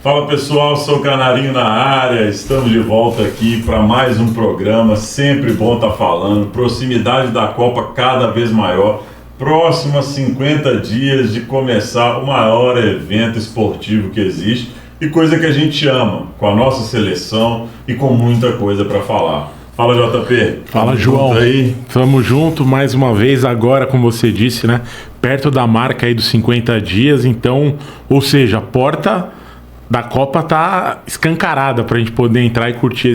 Fala pessoal, sou Canarinho na área, estamos de volta aqui para mais um programa, sempre bom estar falando, proximidade da Copa cada vez maior, próximos 50 dias de começar o maior evento esportivo que existe e coisa que a gente ama, com a nossa seleção e com muita coisa para falar. Fala JP. Fala João, aí. Tamo junto mais uma vez agora, como você disse, né? Perto da marca aí dos 50 dias, então, ou seja, a porta da Copa tá escancarada pra gente poder entrar e curtir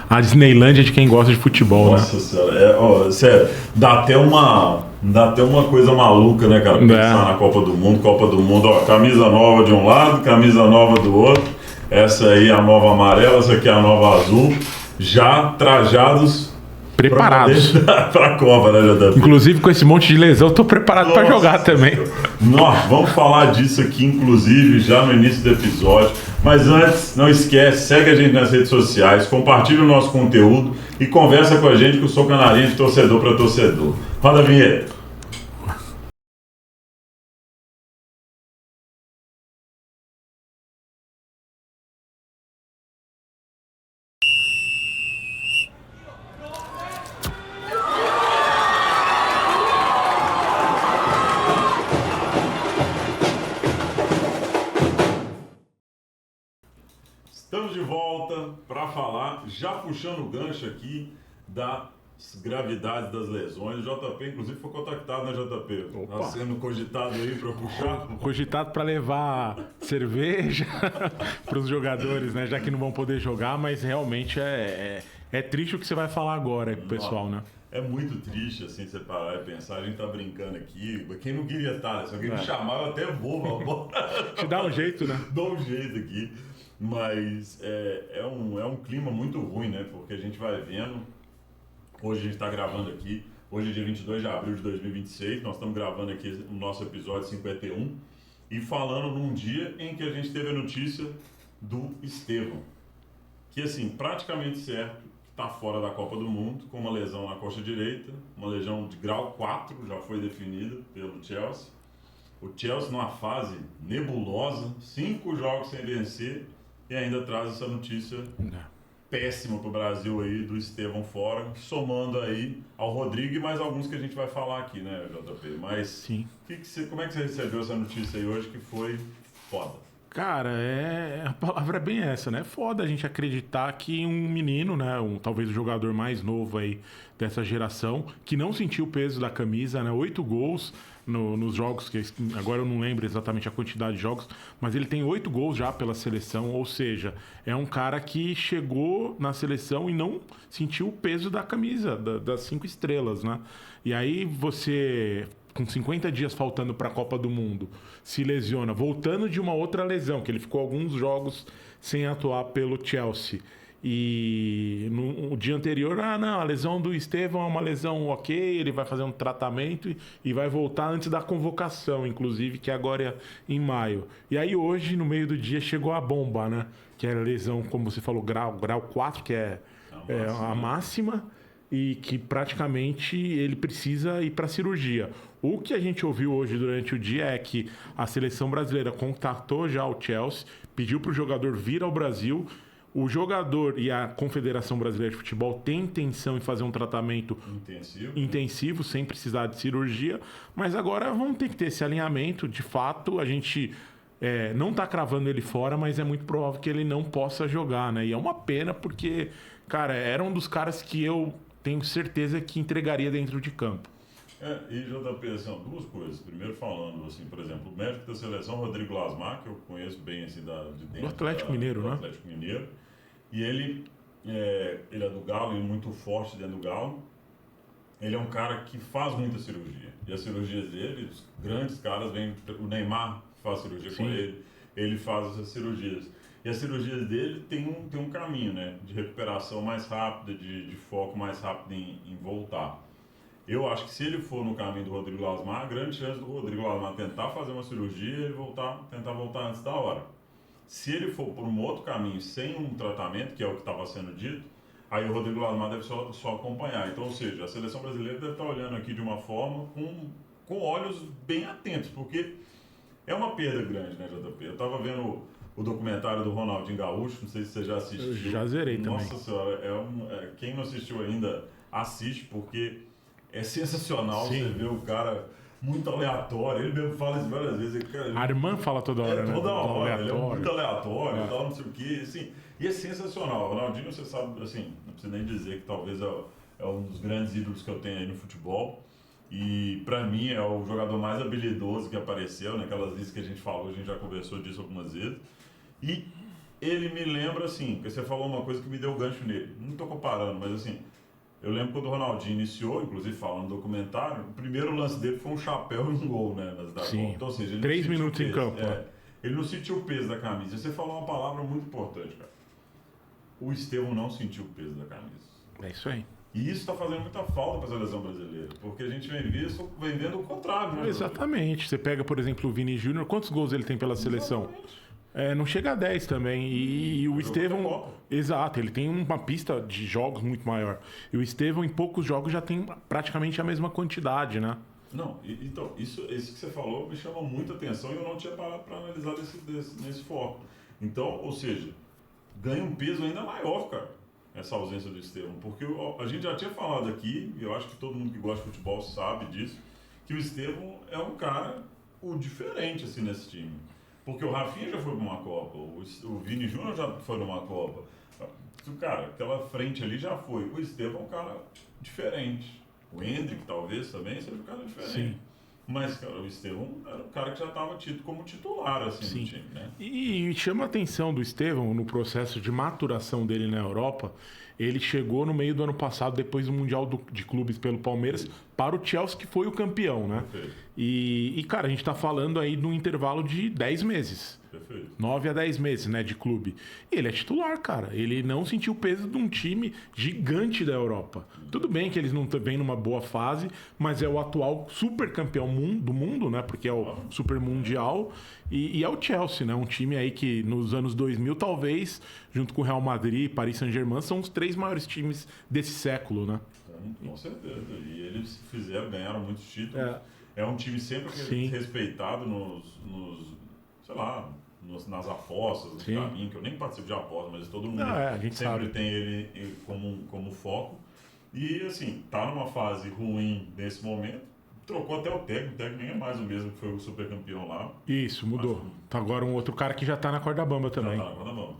a Disneylândia de quem gosta de futebol, Nossa senhora, sério, dá até uma coisa maluca, né, cara, pensar na Copa do Mundo, ó, camisa nova de um lado, camisa nova do outro, essa aí é a nova amarela, essa aqui é a nova azul, já trajados, preparados para a Copa, né, JP? Inclusive com esse monte de lesão, eu tô preparado para jogar também. Nós vamos falar disso aqui, inclusive, já no início do episódio. Mas antes, não esquece, segue a gente nas redes sociais, compartilha o nosso conteúdo e conversa com a gente, que eu sou canarinho de torcedor para torcedor. Roda a vinheta. Estamos de volta para falar, já puxando o gancho aqui das gravidades das lesões. O JP, inclusive, foi contactado, né, JP? Está sendo cogitado aí para puxar? Cogitado para levar cerveja para os jogadores, né? Já que não vão poder jogar, mas realmente é triste o que você vai falar agora pro pessoal, né? É muito triste, assim, você parar e pensar, a gente tá brincando aqui, quem não queria estar, né? Se alguém me chamar, eu até vou. Te dá um jeito, né? Dá um jeito aqui. Mas é um clima muito ruim, né? Porque a gente vai vendo, hoje a gente está gravando aqui, hoje é dia 22 de abril de 2026, nós estamos gravando aqui o nosso episódio 51 e falando num dia em que a gente teve a notícia do Estevão, que assim, praticamente certo, está fora da Copa do Mundo, com uma lesão na coxa direita, uma lesão de grau 4, já foi definida pelo Chelsea. O Chelsea numa fase nebulosa, 5 jogos sem vencer, e ainda traz essa notícia péssima para o Brasil aí, do Estevão fora, somando aí ao Rodrigo e mais alguns que a gente vai falar aqui, né, JP? Mas sim. Como é que você recebeu essa notícia aí hoje, que foi foda? Cara, a palavra é bem essa, né? É foda a gente acreditar que um menino, né? Talvez o jogador mais novo aí dessa geração, que não sentiu o peso da camisa, né? 8 gols nos jogos, que agora eu não lembro exatamente a quantidade de jogos, mas ele tem 8 gols já pela seleção, ou seja, é um cara que chegou na seleção e não sentiu o peso da camisa, das 5 estrelas, né? E aí você, com 50 dias faltando para a Copa do Mundo, se lesiona, voltando de uma outra lesão, que ele ficou alguns jogos sem atuar pelo Chelsea. E no dia anterior, a lesão do Estevão é uma lesão ok, ele vai fazer um tratamento e vai voltar antes da convocação, inclusive, que agora é em maio. E aí hoje, no meio do dia, chegou a bomba, né? Que é a lesão, como você falou, grau 4, que é a máxima, e que praticamente ele precisa ir para cirurgia. O que a gente ouviu hoje durante o dia é que a seleção brasileira contatou já o Chelsea, pediu para o jogador vir ao Brasil. O jogador e a Confederação Brasileira de Futebol têm intenção em fazer um tratamento intensivo, sem precisar de cirurgia, mas agora vamos ter que ter esse alinhamento. De fato, a gente não está cravando ele fora, mas é muito provável que ele não possa jogar, né? E é uma pena porque, cara, era um dos caras que eu tenho certeza que entregaria dentro de campo. E JP, assim, duas coisas. Primeiro falando, assim, por exemplo, o médico da seleção, Rodrigo Lasmar, que eu conheço bem assim, de dentro do Atlético Mineiro, né? Atlético Mineiro. E ele é do Galo, ele é muito forte dentro do Galo. Ele é um cara que faz muita cirurgia. E as cirurgias dele, os grandes caras, o Neymar faz cirurgia com ele faz essas cirurgias. E as cirurgias dele tem um caminho, né? De recuperação mais rápida, de foco mais rápido em voltar. Eu acho que se ele for no caminho do Rodrigo Lasmar, a grande chance do Rodrigo Lasmar tentar fazer uma cirurgia e ele tentar voltar antes da hora. Se ele for por um outro caminho, sem um tratamento, que é o que estava sendo dito, aí o Rodrigo Lasmar deve só acompanhar. Então, ou seja, a seleção brasileira deve estar olhando aqui de uma forma com olhos bem atentos, porque é uma perda grande, né, JP? Eu estava vendo o documentário do Ronaldinho Gaúcho, não sei se você já assistiu. Eu já zerei também. Nossa senhora, quem não assistiu ainda, assiste, porque é sensacional. Sim. Você vê o cara muito aleatório, ele mesmo fala isso várias vezes. Cara, A irmã fala toda hora, né? Toda hora, ele é Aleatório. muito aleatório e tal, não sei o que, assim, e é sensacional. O Ronaldinho, você sabe, assim, não precisa nem dizer que talvez é um dos grandes ídolos que eu tenho aí no futebol. E pra mim é o jogador mais habilidoso que apareceu, naquelas listas que a gente falou, a gente já conversou disso algumas vezes. E ele me lembra, assim, porque você falou uma coisa que me deu gancho nele. Não tô comparando, mas assim, eu lembro quando o Ronaldinho iniciou, inclusive falando no documentário, o primeiro lance dele foi um chapéu e um gol, né? Sim. Então, ou seja, ele 3 minutos em campo. Ele não sentiu o peso da camisa. Você falou uma palavra muito importante, cara. O Estevão não sentiu o peso da camisa. É isso aí. E isso está fazendo muita falta para a seleção brasileira, porque a gente vem vendo o contrário, né? Exatamente. Você pega, por exemplo, o Vini Júnior, quantos gols ele tem pela seleção? Não chega a 10 também. E o Estevão. Exato, ele tem uma pista de jogos muito maior. E o Estevão, em poucos jogos, já tem praticamente a mesma quantidade, né? Não, então, isso que você falou me chama muita atenção e eu não tinha parado para analisar nesse foco. Então, ou seja, ganha um peso ainda maior, cara, essa ausência do Estevão. Porque a gente já tinha falado aqui, e eu acho que todo mundo que gosta de futebol sabe disso, que o Estevão é um cara diferente assim, nesse time. Porque o Rafinha já foi para uma Copa, o Vini Júnior já foi numa Copa. Cara, aquela frente ali já foi. O Estevão é um cara diferente. O Endrick talvez também seja um cara diferente. Sim. Mas, cara, o Estevão era um cara que já estava tido como titular assim, no time, né? E chama a atenção do Estevão no processo de maturação dele na Europa. Ele chegou no meio do ano passado, depois do Mundial de Clubes pelo Palmeiras, para o Chelsea, que foi o campeão, né? E, cara, a gente está falando aí de um intervalo de 10 meses. Perfeito. 9 a 10 meses, né, de clube. Ele é titular, cara. Ele não sentiu o peso de um time gigante da Europa. Tudo bem que eles não vêm numa boa fase, mas é o atual super campeão do mundo, né? Porque é o super mundial. E é o Chelsea, né? Um time aí que nos anos 2000, talvez, junto com o Real Madrid e Paris Saint-Germain, são os 3 maiores times desse século, né? Com certeza. E eles ganharam muitos títulos. É um time sempre respeitado sei lá, nas apostas, no caminho, que eu nem participo de apostas, mas todo mundo a gente sempre sabe. tem ele como foco. E assim, tá numa fase ruim nesse momento. Trocou até o técnico nem é mais o mesmo que foi o super campeão lá. Isso, mudou. Tá agora um outro cara que já tá na corda bamba também. Já tá na corda bamba.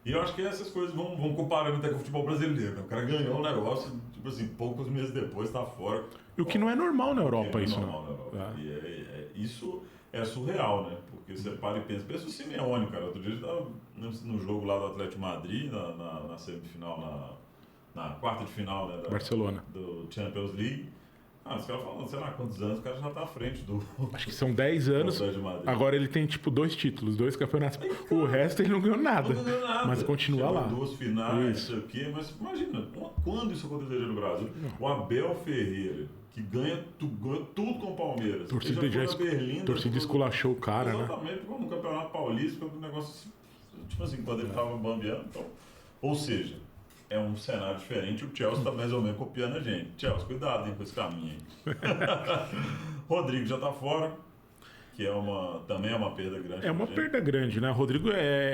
E eu acho que essas coisas vão comparando até com o futebol brasileiro, né? O cara ganhou um negócio, tipo assim, poucos meses depois tá fora. E o que não é normal na Europa, isso, né? E isso é surreal, né? Porque você para e pensa o Simeone, cara. Outro dia ele tava no jogo lá do Atlético Madrid, na semifinal, na quarta de final, né? Barcelona. Do Champions League. Os caras falando, sei lá quantos anos, o cara já tá à frente do... Acho que são 10 anos. Agora ele tem, tipo, 2 títulos, 2 campeonatos. O resto ele não ganhou nada. Não ganhou nada. Mas continua lá. 2 finais, não sei o quê. Mas imagina, quando isso aconteceria no Brasil? O Abel Ferreira, que ganha tudo com o Palmeiras. Torcida esculachou o cara, né? Exatamente, como no Campeonato Paulista, foi um negócio, tipo assim, quando ele tava bambeando. Então, ou seja, é um cenário diferente, o Chelsea está mais ou menos copiando a gente. Chelsea, cuidado com esse caminho aí. Rodrigo já está fora, que também é uma perda grande. É uma perda grande, né? Rodrigo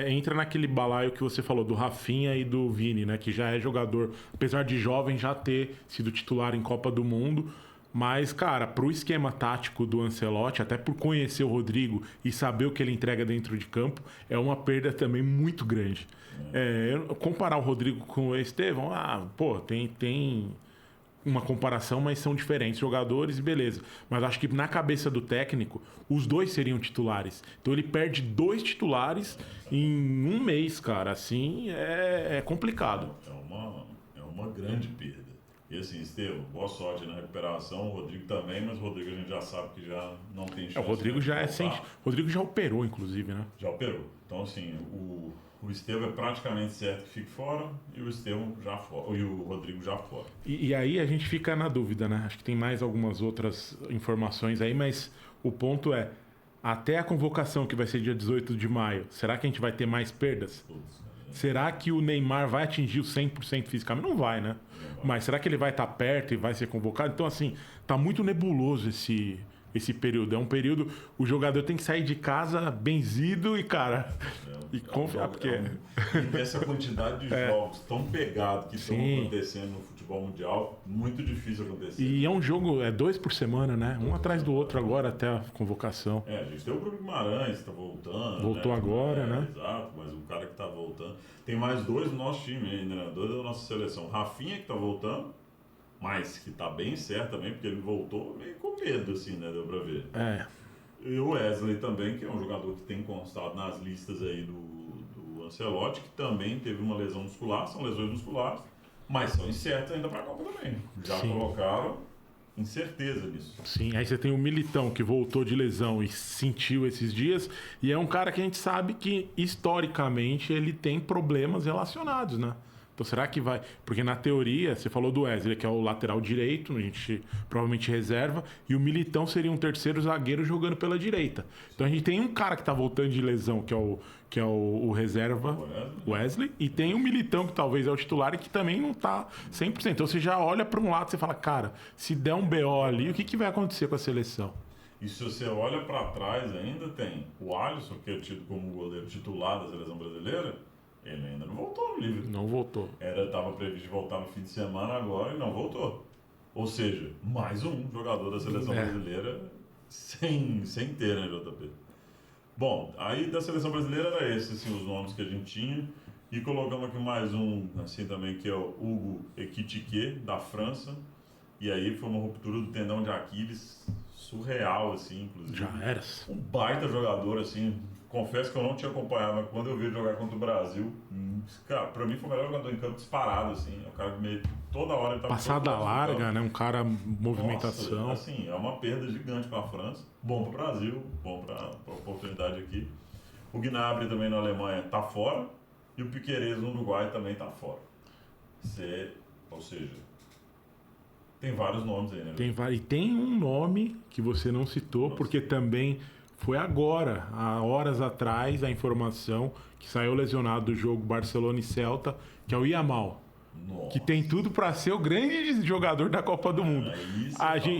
entra naquele balaio que você falou, do Rafinha e do Vini, né? Que já é jogador, apesar de jovem, já ter sido titular em Copa do Mundo. Mas, cara, pro esquema tático do Ancelotti, até por conhecer o Rodrigo e saber o que ele entrega dentro de campo, é uma perda também muito grande. Comparar o Rodrigo com o Estevão, tem uma comparação, mas são diferentes jogadores e beleza. Mas acho que na cabeça do técnico, os dois seriam titulares. Então ele perde 2 titulares em um mês, cara. Assim, é complicado. É uma grande perda. E assim, Estevão, boa sorte na recuperação. O Rodrigo também, mas o Rodrigo a gente já sabe que já não tem chance. O Rodrigo já O Rodrigo já operou, inclusive, né? Já operou. Então, assim, o Estevão é praticamente certo que fique fora e o Estevão já fora. E o Rodrigo já fora. E aí a gente fica na dúvida, né? Acho que tem mais algumas outras informações aí, mas o ponto é, até a convocação que vai ser dia 18 de maio, será que a gente vai ter mais perdas? Será que o Neymar vai atingir o 100% fisicamente? Não vai, né? Mas será que ele vai estar perto e vai ser convocado? Então, assim, tá muito nebuloso esse esse período. É um período, o jogador tem que sair de casa benzido e, cara, e confiar, porque... essa quantidade de jogos tão pegados que estão Sim. acontecendo no futebol mundial, muito difícil acontecer. E é um jogo, 2 por semana, né? Um atrás do outro agora até a convocação. A gente tem o Bruno Guimarães que tá voltando. Voltou agora, né? Exato, mas o cara que tá voltando. Tem mais 2 no nosso time ainda, né? 2 da nossa seleção. O Rafinha que tá voltando, mas que tá bem certo também, porque ele voltou meio com medo, assim, né? Deu pra ver. E o Wesley também, que é um jogador que tem constado nas listas aí do Ancelotti, que também teve uma lesão muscular, são lesões musculares, mas são incertas ainda pra Copa também. Já colocaram incerteza nisso. Sim, aí você tem o Militão que voltou de lesão e sentiu esses dias, e é um cara que a gente sabe que historicamente ele tem problemas relacionados, né? Então será que vai... Porque na teoria, você falou do Wesley, que é o lateral direito, a gente provavelmente reserva, e o Militão seria um terceiro zagueiro jogando pela direita. Então a gente tem um cara que tá voltando de lesão, que é o reserva, Wesley, e tem um Militão que talvez é o titular e que também não tá 100%. Então você já olha para um lado e você fala, cara, se der um BO ali, o que vai acontecer com a seleção? E se você olha para trás, ainda tem o Alisson, que é tido como goleiro titular da seleção brasileira. Ele ainda não voltou no livro. Não voltou. Estava previsto voltar no fim de semana agora e não voltou. Ou seja, mais um jogador da seleção brasileira sem ter, né, JP? Bom, aí da seleção brasileira era esses assim, os nomes que a gente tinha. E colocamos aqui mais um, assim também, que é o Hugo Ekitike, da França. E aí foi uma ruptura do tendão de Aquiles surreal, assim, inclusive. Já era. Um baita jogador, assim. Confesso que eu não tinha acompanhado, mas quando eu vi ele jogar contra o Brasil, cara, pra mim foi o melhor jogador em campo disparado, assim. É um cara que meio, toda hora ele tava... Passada larga, né? Um cara movimentação. Nossa, assim, é uma perda gigante pra França. Bom pro Brasil, bom pra oportunidade aqui. O Gnabry também na Alemanha tá fora. E o Piquerez no Uruguai também tá fora. Ou seja, tem vários nomes aí, né? E tem um nome que você não citou, porque também... Foi agora, há horas atrás, a informação que saiu lesionado do jogo Barcelona e Celta, que é o Yamal. Nossa. Que tem tudo para ser o grande jogador da Copa do Mundo.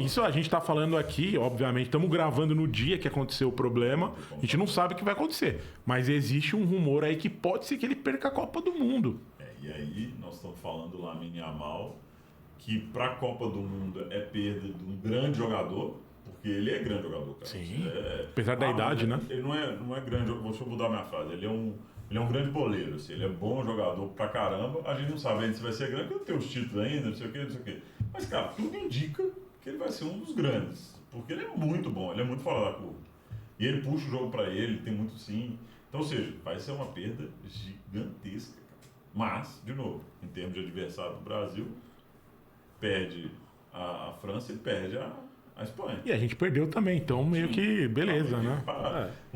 Isso a gente está falando aqui, obviamente, estamos gravando no dia que aconteceu o problema, a gente não sabe o que vai acontecer. Mas existe um rumor aí que pode ser que ele perca a Copa do Mundo. E aí, nós estamos falando lá em Yamal, que para a Copa do Mundo é perda de um grande jogador. Porque ele é grande jogador, cara. Sim. Apesar da idade, né? Ele não é grande. Deixa eu mudar minha frase. Ele é um grande boleiro, assim. Ele é bom jogador pra caramba. A gente não sabe ainda se vai ser grande, porque não tem os títulos ainda, não sei o quê, não sei o quê. Mas, cara, tudo indica que ele vai ser um dos grandes. Porque ele é muito bom, ele é muito fora da curva. E ele puxa o jogo pra ele, tem muito sim. Então, ou seja, vai ser uma perda gigantesca, cara. Mas, de novo, em termos de adversário do Brasil, perde a França e perde a Espanha. E a gente perdeu também, então meio que beleza, né?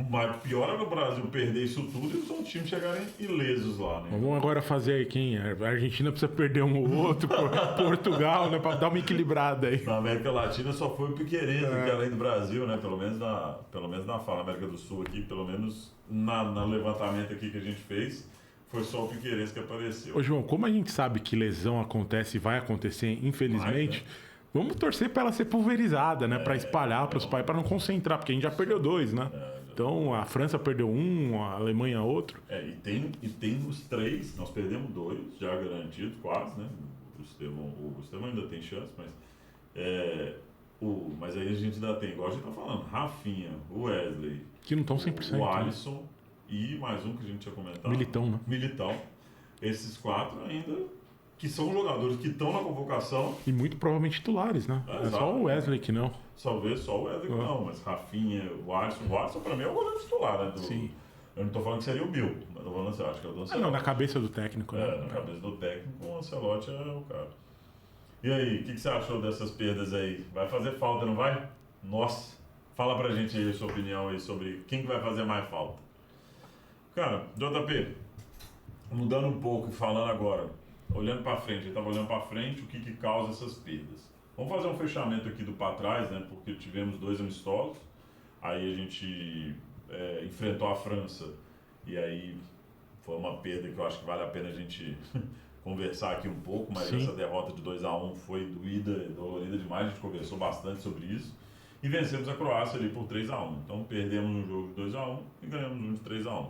Mas pior é no Brasil perder isso tudo e os outros times chegarem ilesos lá, né? Vamos agora fazer aí quem? A Argentina precisa perder um ou outro, Portugal, né? Pra dar uma equilibrada aí. Na América Latina só foi o Piquerez, que além do Brasil, né? Pelo menos na fala América do Sul aqui, pelo menos no levantamento aqui que a gente fez, foi só o Piquerez que apareceu. Ô João, como a gente sabe que lesão acontece e vai acontecer, infelizmente... Vamos torcer para ela ser pulverizada, né? Para espalhar para os pais, para não concentrar, porque a gente já perdeu 2, né? Então a França perdeu 1, a Alemanha outro. E tem os 3, nós perdemos 2, já garantidos, quase, né? O Estevão ainda tem chance, mas aí a gente ainda tem, igual a gente tá falando, Rafinha, o Wesley, que não estão 100%. O Alisson e mais um que a gente tinha comentado. Militão, né? Militão. Esses 4 ainda... que são jogadores que estão na convocação. E muito provavelmente titulares, né? É só o Wesley que não. Talvez só o Wesley que não, mas Rafinha, o Alisson pra mim é o goleiro titular, né? Sim. Eu não tô falando que seria o Bill, mas tô falando assim, acho que é o do Ancelotti. Não, na cabeça do técnico, né? Na cabeça do técnico, o Ancelotti é o cara. E aí, o que você achou dessas perdas aí? Vai fazer falta, não vai? Nossa, fala pra gente aí a sua opinião aí sobre quem que vai fazer mais falta. Cara, JP, mudando um pouco e falando agora, olhando para frente, ele estava olhando para frente, o que causa essas perdas. Vamos fazer um fechamento aqui do para trás, né? Porque tivemos 2 amistosos, aí a gente enfrentou a França e aí foi uma perda que eu acho que vale a pena a gente conversar aqui um pouco, mas essa derrota de 2-1 foi doída, dolorida demais, a gente conversou bastante sobre isso. e vencemos a Croácia ali por 3-1. Então perdemos um jogo de 2-1 e ganhamos um de 3-1.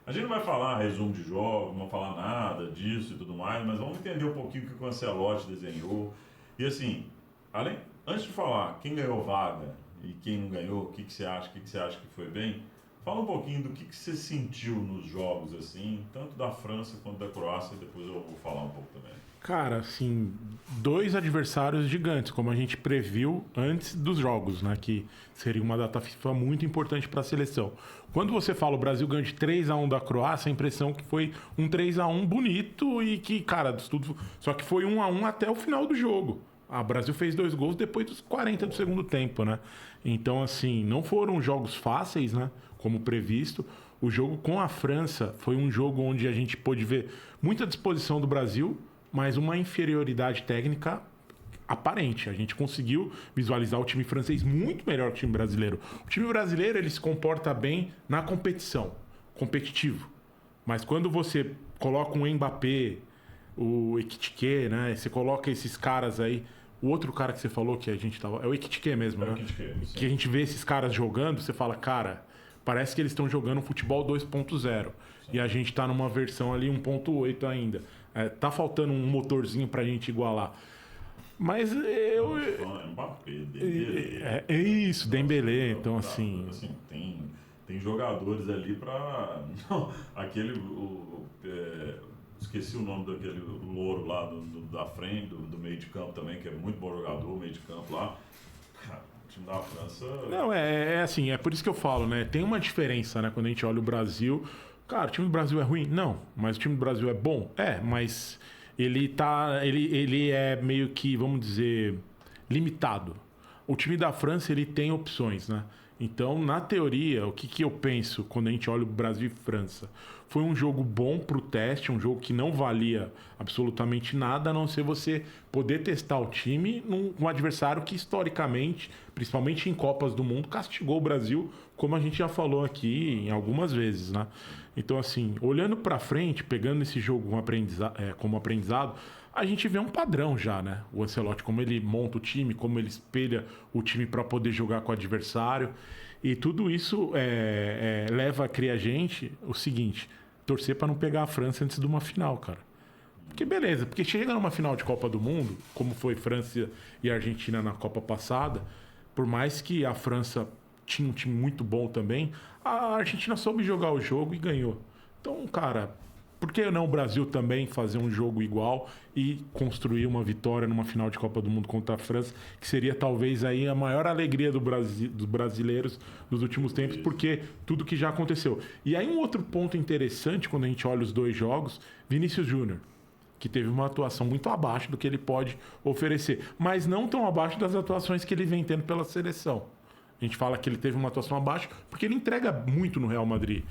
A gente não vai falar resumo de jogos, não vai falar nada disso e tudo mais, mas vamos entender um pouquinho o que o Ancelotti desenhou. E assim, antes de falar quem ganhou vaga e quem não ganhou, o que você acha, o que você acha que foi bem, fala um pouquinho do que você sentiu nos jogos, assim, tanto da França quanto da Croácia, e depois eu vou falar um pouco também. Cara, assim, dois adversários gigantes, como a gente previu antes dos jogos, né? Que seria uma data FIFA muito importante para a seleção. Quando você fala o Brasil ganhou de 3-1 da Croácia, a impressão que foi um 3-1 bonito e que, cara, tudo, só que foi 1-1 até o final do jogo. O Brasil fez 2 gols depois dos 40 do segundo tempo, né? Então, assim, não foram jogos fáceis, né? Como previsto. O jogo com a França foi um jogo onde a gente pôde ver muita disposição do Brasil, mas uma inferioridade técnica aparente. A gente conseguiu visualizar o time francês muito melhor que o time brasileiro. O time brasileiro, ele se comporta bem na competição, competitivo. Mas quando você coloca um Mbappé, o Ekitike, né? Você coloca esses caras aí. O outro cara que você falou que a gente tava. É o Ekitike mesmo, né? Que a gente vê esses caras jogando, você fala, cara, parece que eles estão jogando futebol 2.0. E a gente tá numa versão ali 1.8 ainda. Tá faltando um motorzinho pra gente igualar. Mas eu. Mbappé, Dembélé. É isso, Dembélé. Então, assim. Tem jogadores ali pra. Aquele. Esqueci o nome daquele louro lá da frente, do meio de campo também, que é muito bom jogador, meio de campo lá. Cara, o time da França. Não, assim, é por isso que eu falo, né? Tem uma diferença, né? Quando a gente olha o Brasil. Cara, o time do Brasil é ruim? Não. Mas o time do Brasil é bom? É, mas ele é meio que, vamos dizer, limitado. O time da França, ele tem opções, né? Então, na teoria, o que eu penso quando a gente olha o Brasil e França? Foi um jogo bom pro teste, um jogo que não valia absolutamente nada, a não ser você poder testar o time num adversário que, historicamente, principalmente em Copas do Mundo, castigou o Brasil, como a gente já falou aqui em algumas vezes, né? Então, assim, olhando para frente, pegando esse jogo como aprendizado, a gente vê um padrão já, né? O Ancelotti, como ele monta o time, como ele espelha o time para poder jogar com o adversário. E tudo isso leva a criar a gente o seguinte: torcer para não pegar a França antes de uma final, cara. Porque beleza, porque chega numa final de Copa do Mundo, como foi França e Argentina na Copa passada, por mais que a França tinha um time muito bom também, a Argentina soube jogar o jogo e ganhou. Então, cara, por que não o Brasil também fazer um jogo igual e construir uma vitória numa final de Copa do Mundo contra a França, que seria talvez aí a maior alegria dos brasileiros nos últimos tempos, porque tudo que já aconteceu. E aí um outro ponto interessante, quando a gente olha os dois jogos, Vinícius Júnior, que teve uma atuação muito abaixo do que ele pode oferecer, mas não tão abaixo das atuações que ele vem tendo pela seleção. A gente fala que ele teve uma atuação abaixo porque ele entrega muito no Real Madrid.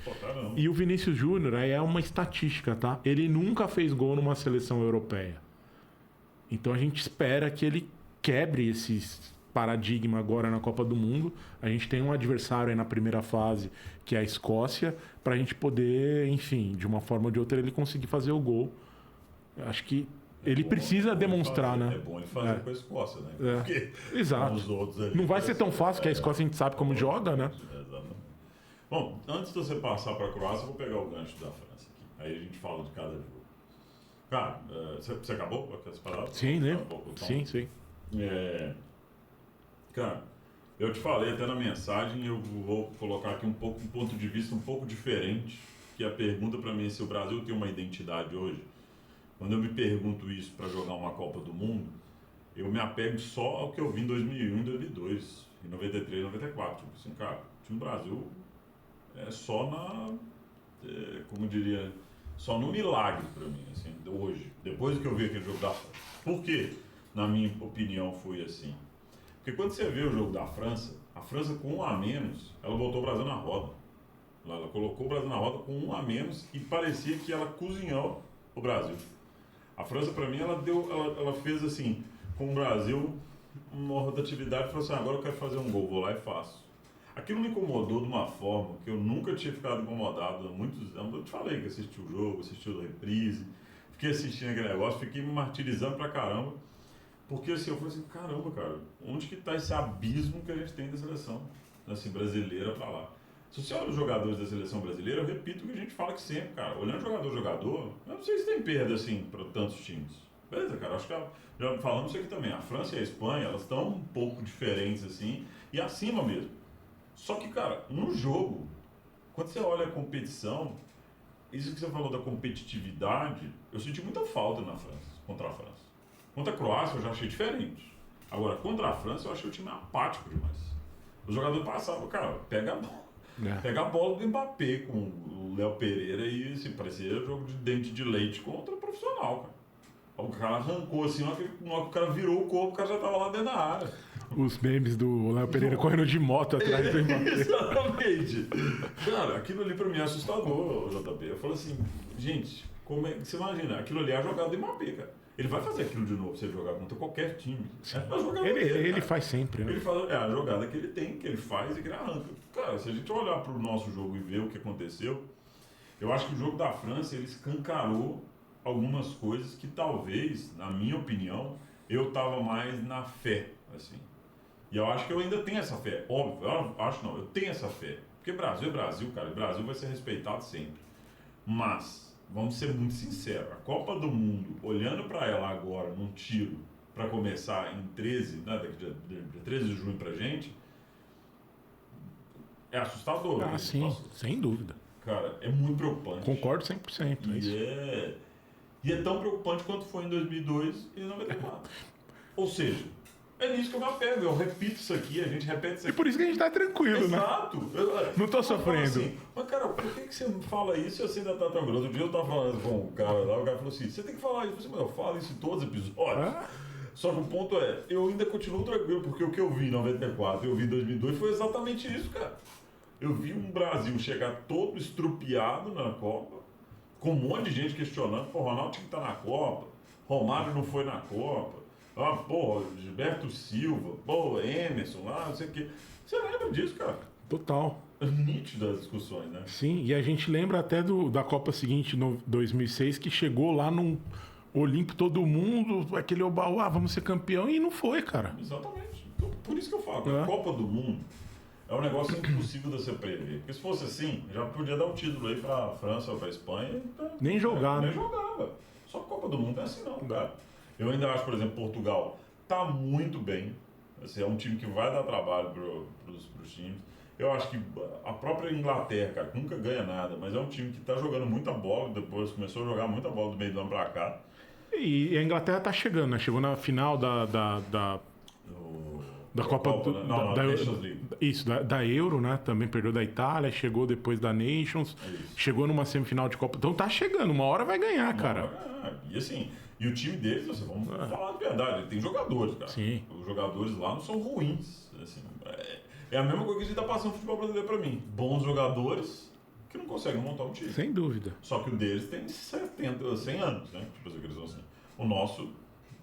E o Vinícius Júnior aí é uma estatística, tá? Ele nunca fez gol numa seleção europeia. Então a gente espera que ele quebre esse paradigma agora na Copa do Mundo. A gente tem um adversário aí na primeira fase, que é a Escócia, para a gente poder, enfim, de uma forma ou de outra, ele conseguir fazer o gol. Acho que ele precisa demonstrar, né? É bom ele fazer com a Escócia, né? Porque exato. Os outros ali, não vai ser tão fácil, que a Escócia a gente sabe como joga, né? Exatamente. Bom, antes de você passar para a Croácia, eu vou pegar o gancho da França aqui. Aí a gente fala de cada jogo. Cara, você acabou com as palavras? Sim, né? Então, Sim. Cara, eu te falei até na mensagem, eu vou colocar aqui um ponto de vista um pouco diferente, que a pergunta para mim é se o Brasil tem uma identidade hoje. Quando eu me pergunto isso para jogar uma Copa do Mundo, eu me apego só ao que eu vi em 2001, em 2002, em 93, 94. Tipo assim, cara, o time do Brasil é só como eu diria, só no milagre para mim, assim, hoje, depois que eu vi aquele jogo da França. Por quê? Na minha opinião, foi assim. Porque quando você vê o jogo da França, a França com 1 a menos, ela botou o Brasil na roda. Ela colocou o Brasil na roda com 1 a menos e parecia que ela cozinhou o Brasil. A França, para mim, ela fez assim, com o Brasil, uma rotatividade e falou assim, agora eu quero fazer um gol, vou lá e faço. Aquilo me incomodou de uma forma que eu nunca tinha ficado incomodado há muitos anos. Eu te falei que assisti o jogo, assisti a reprise, fiquei assistindo aquele negócio, fiquei me martirizando pra caramba. Porque assim, eu falei assim, caramba, cara, onde que tá esse abismo que a gente tem da seleção assim, brasileira pra lá? Se você olha os jogadores da seleção brasileira, eu repito o que a gente fala que sempre, cara, olhando jogador, eu não sei se tem perda assim para tantos times. Beleza, cara, acho que já falamos isso aqui também, a França e a Espanha, elas estão um pouco diferentes assim, e acima mesmo. Só que, cara, no jogo, quando você olha a competição, isso que você falou da competitividade, eu senti muita falta na França, contra a França. Contra a Croácia eu já achei diferente. Agora, contra a França eu achei o time apático demais. O jogador passava, cara, pega a bola do Mbappé com o Léo Pereira e assim, parecia jogo de dente de leite contra o profissional, cara. O cara arrancou assim, na hora que o cara virou o corpo, o cara já tava lá dentro da área. Os memes do Léo Pereira correndo de moto atrás do Mbappé. Exatamente. Cara, aquilo ali pra mim é assustador, JP. Eu falo assim, gente, como é que você imagina? Aquilo ali é a jogada do Mbappé, cara. Ele vai fazer aquilo de novo se ele jogar contra qualquer time. É a jogada dele, Ele faz sempre, né? Ele faz, é a jogada que ele tem, que ele faz e que ele arranca. Cara, se a gente olhar pro nosso jogo e ver o que aconteceu, eu acho que o jogo da França, ele escancarou algumas coisas que talvez, na minha opinião, eu tava mais na fé, assim. E eu acho que eu ainda tenho essa fé. Óbvio, eu tenho essa fé. Porque Brasil é Brasil, cara. O Brasil vai ser respeitado sempre. Mas, vamos ser muito sinceros, a Copa do Mundo, olhando para ela agora, num tiro, para começar em 13, né, daqui dia 13 de junho pra gente, é assustador. Ah, sim, sem dúvida. Cara, é muito preocupante. Concordo 100%. E é tão preocupante quanto foi em 2002 e em 94. Ou seja, é nisso que eu me apego, eu repito isso aqui, a gente repete isso aqui. E por isso que a gente tá tranquilo, Exato. né? Não tô sofrendo. Assim, mas cara, por que você me fala isso e você ainda tá tranquilo? Outro dia eu tava falando com o cara lá, o cara falou assim, você tem que falar isso. Eu falei assim, mas eu falo isso em todos os episódios. Só que o ponto é, eu ainda continuo tranquilo, porque o que eu vi em 94 e eu vi em 2002 foi exatamente isso, cara. Eu vi um Brasil chegar todo estrupiado na Copa, com um monte de gente questionando, pô, Ronaldo tinha que estar na Copa, Romário não foi na Copa, Gilberto Silva, Emerson lá, não sei o quê. Você lembra disso, cara? Total. Nítido as discussões, né? Sim, e a gente lembra até da Copa seguinte, no 2006, que chegou lá num Olímpico todo mundo, aquele oba, vamos ser campeão, e não foi, cara. Exatamente. Então, por isso que eu falo, a Copa do Mundo é um negócio impossível de você prever. Porque se fosse assim, já podia dar um título aí pra França ou pra Espanha. Nem jogar, né? Nem jogava. Só que a Copa do Mundo não é assim não, cara. Eu ainda acho, por exemplo, Portugal tá muito bem. Assim, é um time que vai dar trabalho pros times. Eu acho que a própria Inglaterra, cara, que nunca ganha nada, mas é um time que tá jogando muita bola, depois começou a jogar muita bola do meio do ano pra cá. E a Inglaterra tá chegando, né? Chegou na final da Copa né? Da Nations League. Isso, da Euro, né? Também perdeu da Itália, chegou depois da Nations, chegou numa semifinal de Copa. Então tá chegando, uma hora vai ganhar, cara. E assim, e o time deles, vamos falar de verdade, ele tem jogadores, cara. Sim. Os jogadores lá não são ruins. Assim, é a mesma coisa que a gente tá passando no futebol brasileiro pra mim. Bons jogadores que não conseguem montar um time. Sem dúvida. Só que o deles tem 100 anos, né? Tipo assim, que eles são assim. O nosso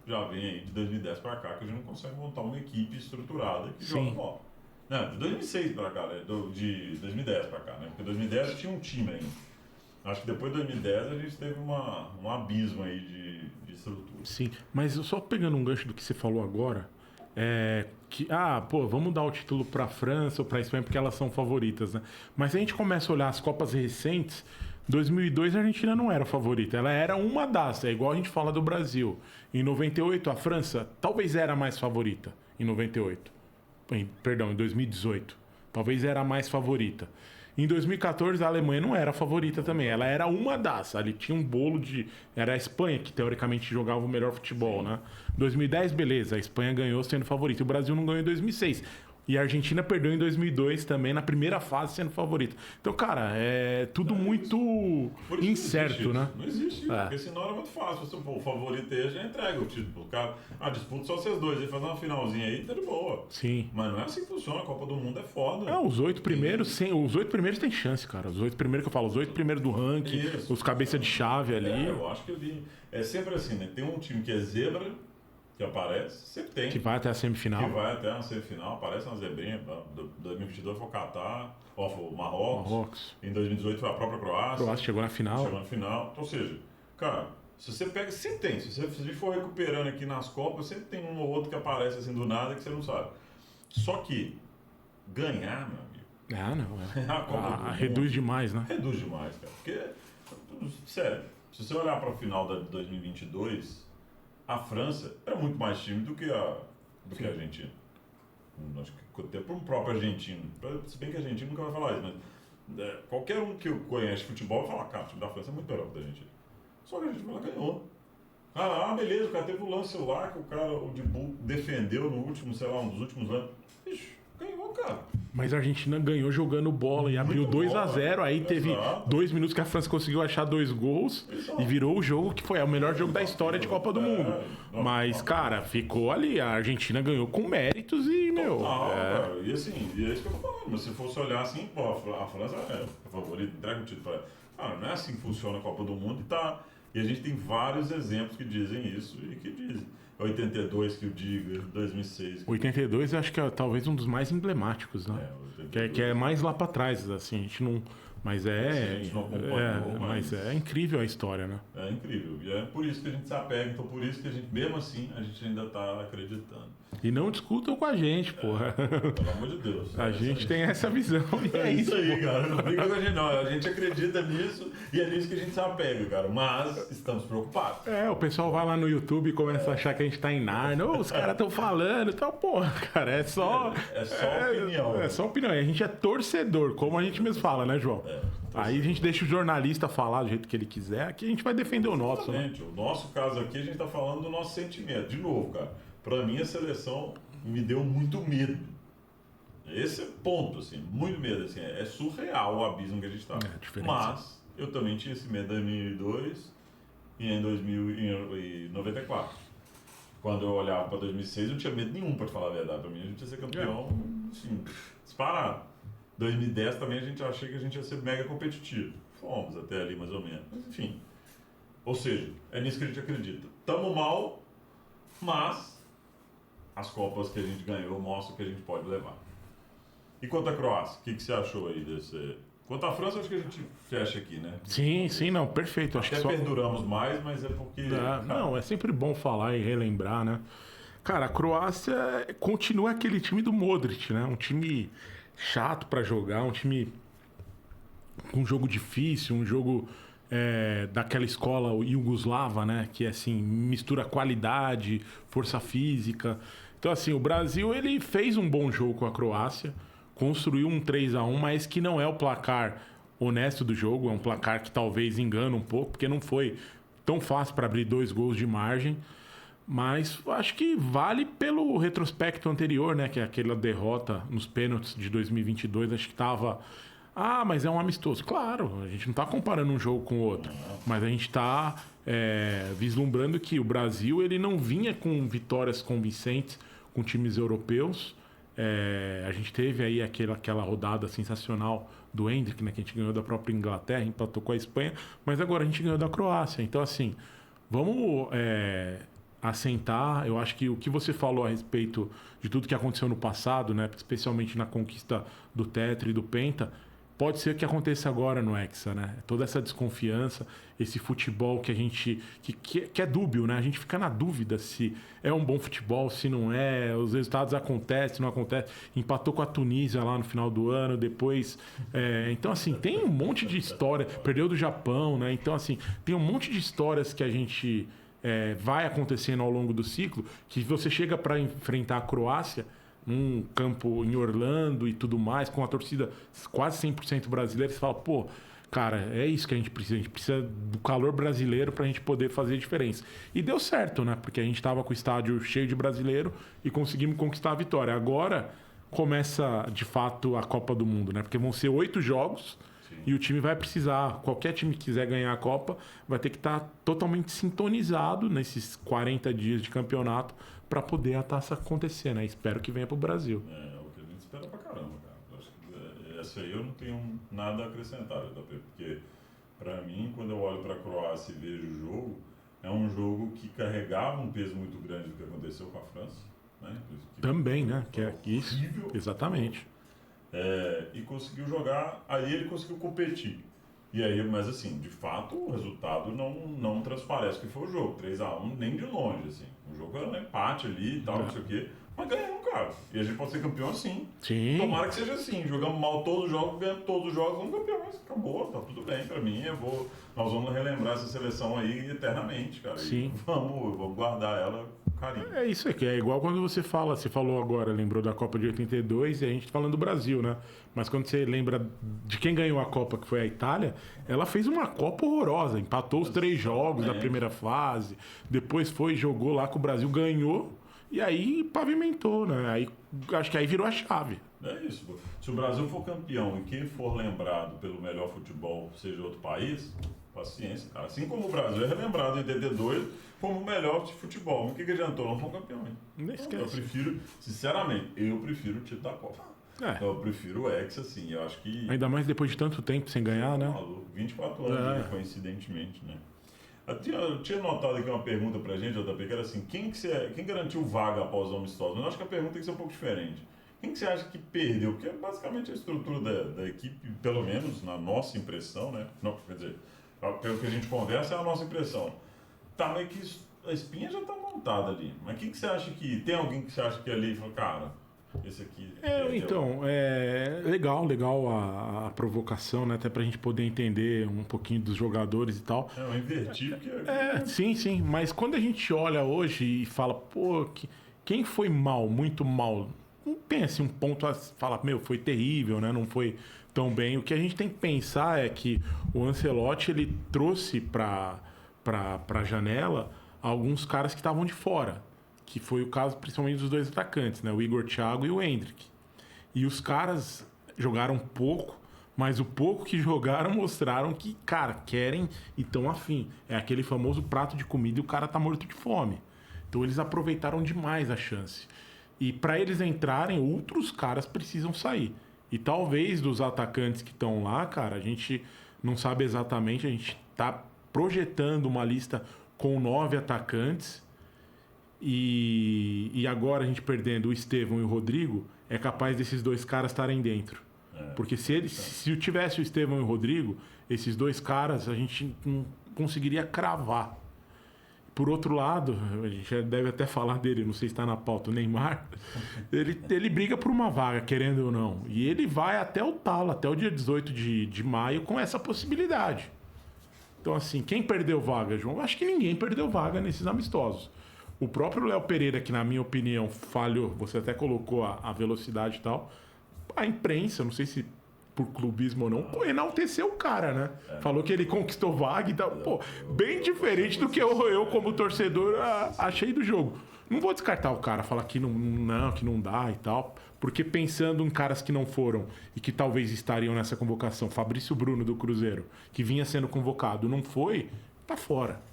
já vem aí de 2010 pra cá que a gente não consegue montar uma equipe estruturada que joga bola. Não, de 2006 pra cá, né? De 2010 pra cá, né? Porque 2010 tinha um time ainda. Acho que depois de 2010 a gente teve um abismo aí de estrutura. Sim, mas só pegando um gancho do que você falou agora, vamos dar o título pra França ou pra Espanha porque elas são favoritas, né? Mas se a gente começa a olhar as Copas recentes, 2002 a Argentina não era favorita, ela era uma das, é igual a gente fala do Brasil. Em 98 a França talvez era a mais favorita, em 98. Perdão, em 2018. Talvez era a mais favorita. Em 2014 a Alemanha não era a favorita também, ela era uma das, ali tinha um bolo de... Era a Espanha que teoricamente jogava o melhor futebol, né? 2010, beleza, a Espanha ganhou sendo favorita, o Brasil não ganhou em 2006. E a Argentina perdeu em 2002 também, na primeira fase, sendo favorita. Então, cara, é tudo muito incerto, né? Não existe isso, porque senão era muito fácil. Se o favorito aí, já entrega o título. O cara, disputa só vocês dois, aí faz uma finalzinha aí, tá de boa. Sim. Mas não é assim que funciona, a Copa do Mundo é foda. Os 8 primeiros têm chance, cara. Os 8 primeiros que eu falo, os 8 primeiros do ranking, os cabeça de chave ali. Eu acho que é sempre assim, né? Tem um time que é zebra, que aparece, sempre tem. Que vai até a semifinal. Que vai até a semifinal, aparece uma zebrinha. 2022 foi o Catar, foi o Marrocos. Em 2018 foi a própria Croácia. Chegou na final. Ou seja, cara, Se você pega, sempre tem. Se você for recuperando aqui nas Copas, sempre tem um ou outro que aparece assim do nada que você não sabe. Só que ganhar, meu amigo. Ah, não. A Copa do Mundo Reduz demais, né? reduz demais, cara. Porque, sério, se você olhar para a final de 2022, a França era muito mais time do que a Argentina. Acho que até para um próprio argentino. Se bem que a Argentina nunca vai falar isso, mas qualquer um que conhece futebol vai falar, cara, o time da França é muito melhor que o da Argentina. Só que a Argentina ganhou. Beleza, o cara teve um lance lá que o de Bull defendeu no último, sei lá, um dos últimos anos. Ixi, ganhou, cara. Mas a Argentina ganhou jogando bola e abriu 2-0. Aí teve 2 minutos que a França conseguiu achar 2 gols e virou o jogo que foi o melhor jogo da história de Copa do Mundo. Mas, cara, ficou ali. A Argentina ganhou com méritos e, meu. Cara. E assim, é isso que eu tô falando. Mas se fosse olhar assim, pô, a França é favorita, entrega o título pra ela. Cara, não é assim que funciona a Copa do Mundo e a gente tem vários exemplos que dizem isso e que dizem. 82 que o diga, 2006. 82 eu acho que é talvez um dos mais emblemáticos, né? Que é mais lá pra trás, assim, a gente não. Mas mas é incrível a história, né? É incrível. E é por isso que a gente se apega, então por isso que a gente, mesmo assim, a gente ainda tá acreditando. E não discutam com a gente, porra. Pelo amor de Deus. A gente tem essa visão e é isso aí, porra. cara. Não briga com a gente, não. A gente acredita nisso e é nisso que a gente se apega, cara. Mas estamos preocupados. O pessoal vai lá no YouTube e começa a achar que a gente tá em Narnia. Os caras estão falando e tal. Porra, cara, é só opinião. É só opinião. E a gente é torcedor, como a gente mesmo fala, né, João? Aí a gente deixa o jornalista falar do jeito que ele quiser. Aqui a gente vai defender o nosso, né? O nosso caso aqui, a gente tá falando do nosso sentimento. De novo, cara. Pra mim, a seleção me deu muito medo. Esse é o ponto, assim, muito medo, assim, é surreal o abismo que a gente tá. Mas eu também tinha esse medo em 2002 e em 1994. Quando eu olhava para 2006, eu não tinha medo nenhum, para te falar a verdade. Para mim, a gente ia ser campeão, assim, disparado. 2010 também a gente achei que a gente ia ser mega competitivo. Fomos até ali, mais ou menos. Mas, enfim. Ou seja, é nisso que a gente acredita. Tamo mal, mas as Copas que a gente ganhou mostram que a gente pode levar. E quanto à Croácia, o que você achou aí desse... Quanto à França, acho que a gente fecha aqui, né? Sim, não, perfeito. Acho Até que perduramos mais, mas é porque... Não, é sempre bom falar e relembrar, né? Cara, a Croácia continua aquele time do Modric, né? Um time chato pra jogar, um time com um jogo difícil, um jogo daquela escola iugoslava, né? Que, assim, mistura qualidade, força física. Então, assim, o Brasil, ele fez um bom jogo com a Croácia, construiu um 3-1, mas que não é o placar honesto do jogo, é um placar que talvez engana um pouco, porque não foi tão fácil para abrir 2 gols de margem, mas acho que vale pelo retrospecto anterior, né, que é aquela derrota nos pênaltis de 2022, acho que estava... mas é um amistoso. Claro, a gente não está comparando um jogo com o outro, mas a gente está vislumbrando que o Brasil ele não vinha com vitórias convincentes com times europeus. A gente teve aí aquela rodada sensacional do Endrick, né, que a gente ganhou da própria Inglaterra, empatou com a Espanha, mas agora a gente ganhou da Croácia. Então, assim, vamos assentar. Eu acho que o que você falou a respeito de tudo que aconteceu no passado, né, especialmente na conquista do Tetra e do Penta, pode ser que aconteça agora no Hexa, né? Toda essa desconfiança, esse futebol que a gente... que é dúbio, né? A gente fica na dúvida se é um bom futebol, se não é. Os resultados acontecem, não acontecem. Empatou com a Tunísia lá no final do ano, depois... então, assim, tem um monte de história. Perdeu do Japão, né? Então, assim, tem um monte de histórias que a gente vai acontecendo ao longo do ciclo, que você chega para enfrentar a Croácia... num campo em Orlando e tudo mais, com a torcida quase 100% brasileira, você fala, pô, cara, é isso que a gente precisa do calor brasileiro pra gente poder fazer a diferença. E deu certo, né? Porque a gente tava com o estádio cheio de brasileiro e conseguimos conquistar a vitória. Agora começa, de fato, a Copa do Mundo, né? Porque vão ser 8 jogos. Sim. E o time vai precisar, qualquer time que quiser ganhar a Copa, vai ter que estar totalmente sintonizado nesses 40 dias de campeonato para poder a taça acontecer, né? Espero que venha pro Brasil. É o que a gente espera pra caramba, cara. Acho que essa aí eu não tenho nada a acrescentar, porque pra mim, quando eu olho pra Croácia e vejo o jogo, é um jogo que carregava um peso muito grande do que aconteceu com a França, né? Também, né? Que é isso. Exatamente. E conseguiu jogar, aí ele conseguiu competir. E aí, mas assim, de fato, o resultado não transparece que foi o jogo. 3-1 nem de longe, assim. O jogo era um empate ali e tal, não sei o quê. Mas ganhamos, cara. E a gente pode ser campeão assim. Sim. Tomara que seja assim. Jogamos mal todos os jogos, ganhamos todos os jogos, vamos campeões. Acabou, tá tudo bem pra mim. Nós vamos relembrar essa seleção aí eternamente, cara. Sim. E vamos guardar ela com carinho. É isso aqui, é igual quando você falou agora, lembrou da Copa de 82, e a gente tá falando do Brasil, né? Mas quando você lembra de quem ganhou a Copa, que foi a Itália, ela fez uma Copa horrorosa, empatou os 3 jogos da primeira fase, depois jogou lá com o Brasil, ganhou, e aí pavimentou, né? Aí, acho que aí virou a chave. É isso. Se o Brasil for campeão e quem for lembrado pelo melhor futebol seja outro país, paciência, cara. Assim como o Brasil é relembrado em 82 como o melhor de futebol. O que adiantou? Não fomos campeões. Não esquece. Eu prefiro, sinceramente, o título da Copa. Eu prefiro o Hexa, assim. Eu acho que. Ainda mais depois de tanto tempo sem ganhar, né? Maluco, 24 anos, coincidentemente, né? Eu tinha notado aqui uma pergunta pra gente, JP, que era assim: quem garantiu vaga após o amistoso? Mas eu acho que a pergunta tem que ser um pouco diferente. Quem que você acha que perdeu? Porque é basicamente a estrutura da equipe, pelo menos na nossa impressão, né? Não, quer dizer, pelo que a gente conversa, é a nossa impressão. Tá meio que a espinha já tá montada ali. Mas quem que você acha que. Tem alguém que você acha que ali falou, cara, esse aqui. Então, é legal a provocação, né? Até pra gente poder entender um pouquinho dos jogadores e tal. Eu inverti porque. Sim. Mas quando a gente olha hoje e fala, pô, quem foi mal, muito mal? Não tem assim um ponto a falar, foi terrível, né? Não foi tão bem. O que a gente tem que pensar é que o Ancelotti, ele trouxe pra janela alguns caras que estavam de fora. Que foi o caso principalmente dos 2 atacantes, né? O Igor Thiago e o Endrick. E os caras jogaram pouco, mas o pouco que jogaram mostraram que, cara, querem e estão afim. É aquele famoso prato de comida e o cara tá morto de fome. Então eles aproveitaram demais a chance. E para eles entrarem, outros caras precisam sair. E talvez dos atacantes que estão lá, cara, a gente não sabe exatamente, a gente tá projetando uma lista com 9 atacantes. E agora a gente perdendo o Estevão e o Rodrigo, é capaz desses 2 caras estarem dentro. Porque se tivesse o Estevão e o Rodrigo, esses 2 caras a gente não conseguiria cravar. Por outro lado, a gente já deve até falar dele, não sei se está na pauta, o Neymar, ele briga por uma vaga, querendo ou não. E ele vai até o talo, até o dia 18 de maio, com essa possibilidade. Então, assim, quem perdeu vaga, João? Acho que ninguém perdeu vaga nesses amistosos. O próprio Léo Pereira, que na minha opinião falhou, você até colocou a velocidade e tal, a imprensa, não sei se por clubismo ou não, enalteceu o cara, né? Falou que ele conquistou vaga e tal. Pô, bem diferente do que eu como torcedor, achei do jogo. Não vou descartar o cara, falar que não dá e tal, porque pensando em caras que não foram e que talvez estariam nessa convocação, Fabrício Bruno do Cruzeiro, que vinha sendo convocado, não foi, tá fora.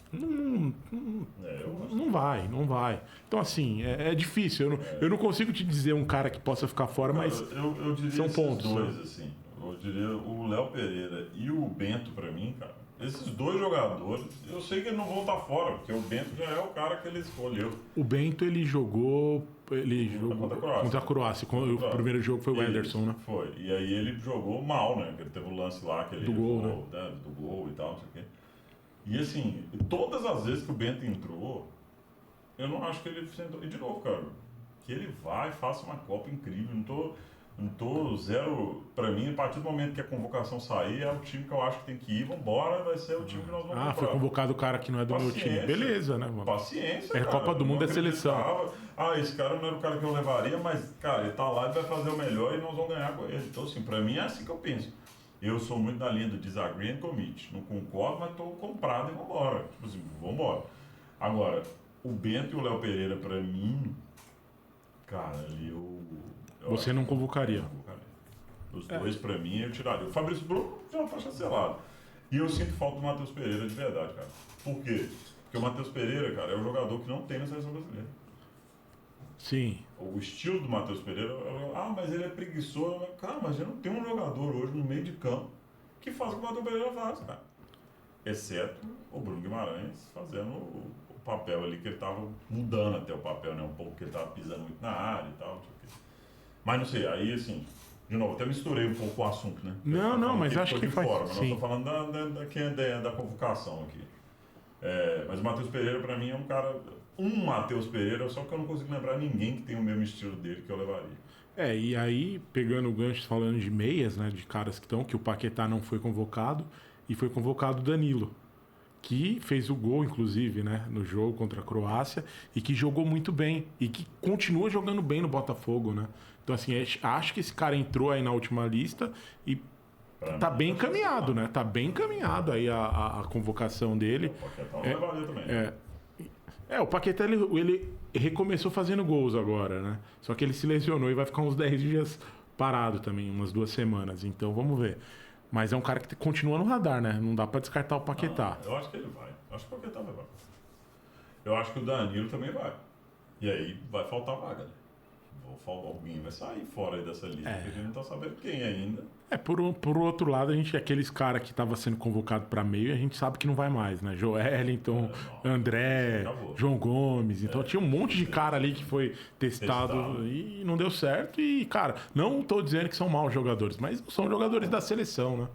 Não vai. Então, assim, é difícil. Eu não consigo te dizer um cara que possa ficar fora, mas eu diria são pontos. Dois, né? Assim. Eu diria o Léo Pereira e o Bento, pra mim, cara. Esses 2 jogadores, eu sei que eles não vão estar fora, porque o Bento já é o cara que ele escolheu. O Bento, ele jogou contra a Croácia. O primeiro jogo foi o Ederson, né? Foi. E aí ele jogou mal, né? Ele teve o lance lá, do gol, né? Do gol e tal, não sei o quê. E assim, todas as vezes que o Bento entrou, eu não acho que ele sentou. E de novo, cara, que ele vai e faça uma Copa incrível. Não tô zero. Pra mim, a partir do momento que a convocação sair, é o time que eu acho que tem que ir. Vambora, vai ser o time que nós vamos comprar. Foi convocado o cara que não é do meu time. Beleza, né, mano? Paciência, é cara. Copa do Mundo, é seleção. Esse cara não era o cara que eu levaria, mas, cara, ele tá lá e vai fazer o melhor e nós vamos ganhar com ele. Então, assim, pra mim é assim que eu penso. Eu sou muito da linha do disagree and commit. Não concordo, mas estou comprado e vambora. Tipo assim, vambora. Agora, o Bento e o Léo Pereira, pra mim, cara, ali você não convocaria? Os 2, pra mim, eu tiraria. O Fabrício Bruno já tá chancelado. E eu sinto falta do Matheus Pereira de verdade, cara. Por quê? Porque o Matheus Pereira, cara, é um jogador que não tem na seleção brasileira. Sim. O estilo do Matheus Pereira, mas ele é preguiçoso. Cara, mas já não tem um jogador hoje no meio de campo que faça o que o Matheus Pereira faz, cara. Exceto o Bruno Guimarães fazendo o papel ali que ele tava mudando até o papel, né? Um pouco que ele tava pisando muito na área e tal, não sei o quê. Mas não sei, aí assim, De novo, até misturei um pouco o assunto, né? Não, mas acho que faz... Fora, mas sim. nós estamos falando da convocação aqui. Mas o Matheus Pereira, para mim, é um cara... Matheus Pereira, só que eu não consigo lembrar ninguém que tem o mesmo estilo dele que eu levaria. E aí, pegando o gancho, falando de meias, né? De caras que o Paquetá não foi convocado, e foi convocado o Danilo, que fez o gol, inclusive, né, no jogo contra a Croácia, e que jogou muito bem, e que continua jogando bem no Botafogo, né? Então, assim, acho que esse cara entrou aí na última lista e tá bem encaminhado, né? Tá bem encaminhado aí a convocação dele. O Paquetá não levaria também. O Paquetá, ele recomeçou fazendo gols agora, né? Só que ele se lesionou e vai ficar uns 10 dias parado também, umas 2 semanas. Então, vamos ver. Mas é um cara que continua no radar, né? Não dá pra descartar o Paquetá. Eu acho que ele vai. Eu acho que o Paquetá vai. Eu acho que o Danilo também vai. E aí vai faltar vaga, né? Alguém vai sair fora aí dessa lista, porque a gente não tá sabendo quem ainda. Por outro lado, aqueles caras que estavam sendo convocados para meio, a gente sabe que não vai mais, né? Joelinton, André, João Gomes. Então tinha um monte de cara ali que foi testado e não deu certo. E, cara, não tô dizendo que são maus jogadores, mas são jogadores da seleção, né?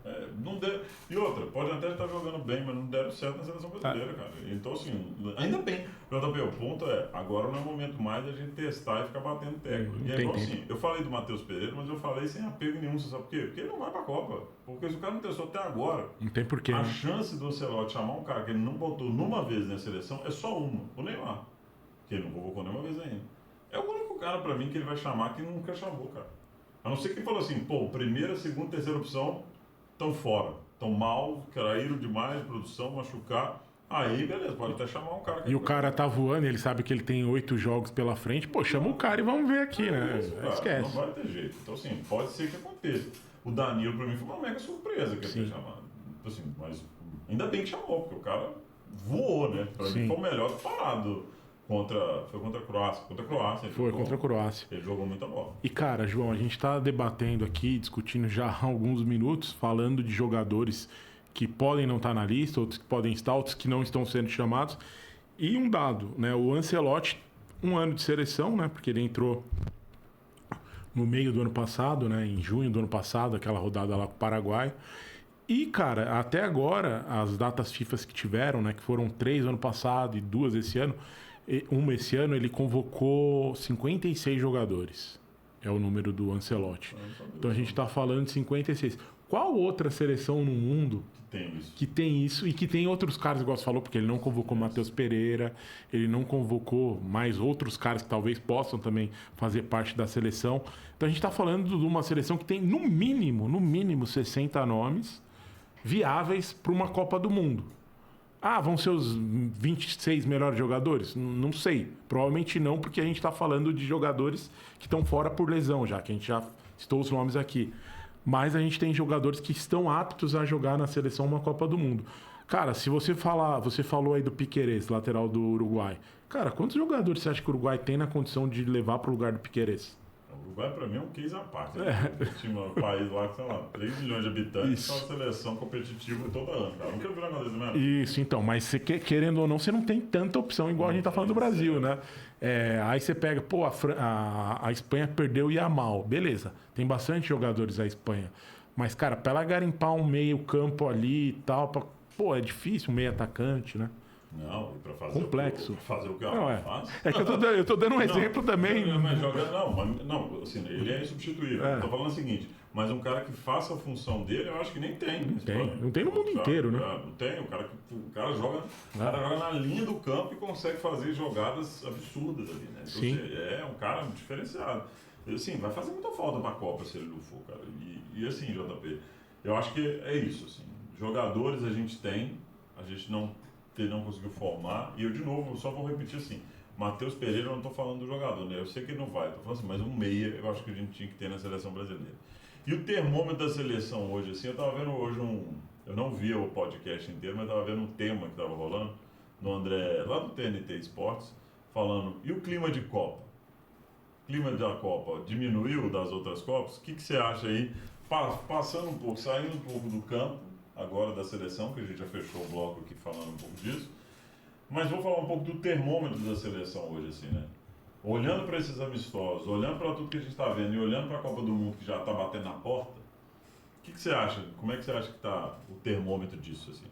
Não deu. E outra, pode até estar jogando bem, mas não deram certo na seleção brasileira, cara. Então, assim, ainda bem. O ponto agora não é o momento mais da gente testar e ficar batendo teco. E igual assim, eu falei do Matheus Pereira, mas eu falei sem apego nenhum, você sabe por quê? Porque ele não vai pra Copa. Porque se o cara não testou até agora, não tem porquê. A chance do Ancelotti chamar um cara que ele não botou numa vez na seleção é só uma, o Neymar. Que ele não convocou nenhuma vez ainda. É o único cara pra mim que ele vai chamar que nunca chamou, cara. A não ser que ele falou assim, primeira, segunda, terceira opção estão fora. Estão mal, caíram demais de produção, machucar. Aí, beleza, pode até chamar um cara. E o cara tá voando, ele sabe que ele tem 8 jogos pela frente. Chama o cara e vamos ver aqui, né? Esquece. Não vai ter jeito. Então, assim, pode ser que aconteça. O Danilo, pra mim, foi uma mega surpresa que ele foi chamado. Assim, mas ainda bem que chamou, porque o cara voou, né? Pra mim foi o melhor parado. Foi contra a Croácia. Contra a Croácia. Ele jogou muita bola. E, cara, João, a gente tá debatendo aqui, discutindo já há alguns minutos, falando de jogadores que podem não estar na lista, outros que podem estar, outros que não estão sendo chamados. E um dado, né? O Ancelotti, 1 ano de seleção, né? Porque ele entrou no meio do ano passado, né? Em junho do ano passado, aquela rodada lá com o Paraguai. E, cara, até agora, as datas FIFA que tiveram, né? Que foram 3 ano passado e 2 esse ano. Uma esse ano, ele convocou 56 jogadores. É o número do Ancelotti. Então a gente tá falando de 56. Qual outra seleção no mundo que tem isso e que tem outros caras, igual você falou, porque ele não convocou Matheus Pereira, ele não convocou mais outros caras que talvez possam também fazer parte da seleção. Então a gente está falando de uma seleção que tem no mínimo 60 nomes viáveis para uma Copa do Mundo. Vão ser os 26 melhores jogadores? Não sei. Provavelmente não, porque a gente está falando de jogadores que estão fora por lesão já, que a gente já citou os nomes aqui. Mas a gente tem jogadores que estão aptos a jogar na seleção uma Copa do Mundo. Cara, se você falou aí do Piquerez, lateral do Uruguai. Cara, quantos jogadores você acha que o Uruguai tem na condição de levar para o lugar do Piquerez? O Uruguai, pra mim, é um case à parte. Tinha um país lá que, sei lá, 3 milhões de habitantes, uma seleção competitiva toda ano. Cara. Nunca vi uma coisa mesmo. Isso, então. Mas você, querendo ou não, você não tem tanta opção igual a gente tá falando do Brasil, né? Aí você pega, a Espanha perdeu o Yamal. Beleza, tem bastante jogadores a Espanha. Mas, cara, pra ela garimpar um meio campo ali e tal, é difícil, um meio atacante, né? Não, para fazer complexo. Fazer o que ela faz. É que eu tô dando um exemplo também. Não, assim, ele é insubstituível. Eu tô falando o seguinte, mas um cara que faça a função dele, eu acho que nem tem. Não tem no mundo inteiro, né? Não tem, o cara joga na linha do campo e consegue fazer jogadas absurdas ali, né? Então, sim. É um cara diferenciado. Assim, vai fazer muita falta pra Copa se ele não for, cara. E assim, JP, eu acho que é isso, assim. Jogadores a gente tem, a gente não conseguiu formar, e eu de novo só vou repetir assim, Matheus Pereira, eu não estou falando do jogador, né? Eu sei que ele não vai, estou falando assim, mas um meia eu acho que a gente tinha que ter na seleção brasileira. E o termômetro da seleção hoje, assim, eu estava vendo hoje eu não vi o podcast inteiro, mas estava vendo um tema que estava rolando no André, lá do TNT Esportes, falando, e o clima de Copa? O clima da Copa diminuiu das outras Copas? O que você acha aí, passando um pouco, saindo um pouco do campo, agora da seleção, que a gente já fechou o bloco aqui falando um pouco disso, mas vou falar um pouco do termômetro da seleção hoje, assim, né? olhando para esses amistosos, olhando para tudo que a gente está vendo e olhando para a Copa do Mundo que já está batendo na porta, o que você acha? Como é que você acha que está o termômetro disso, assim?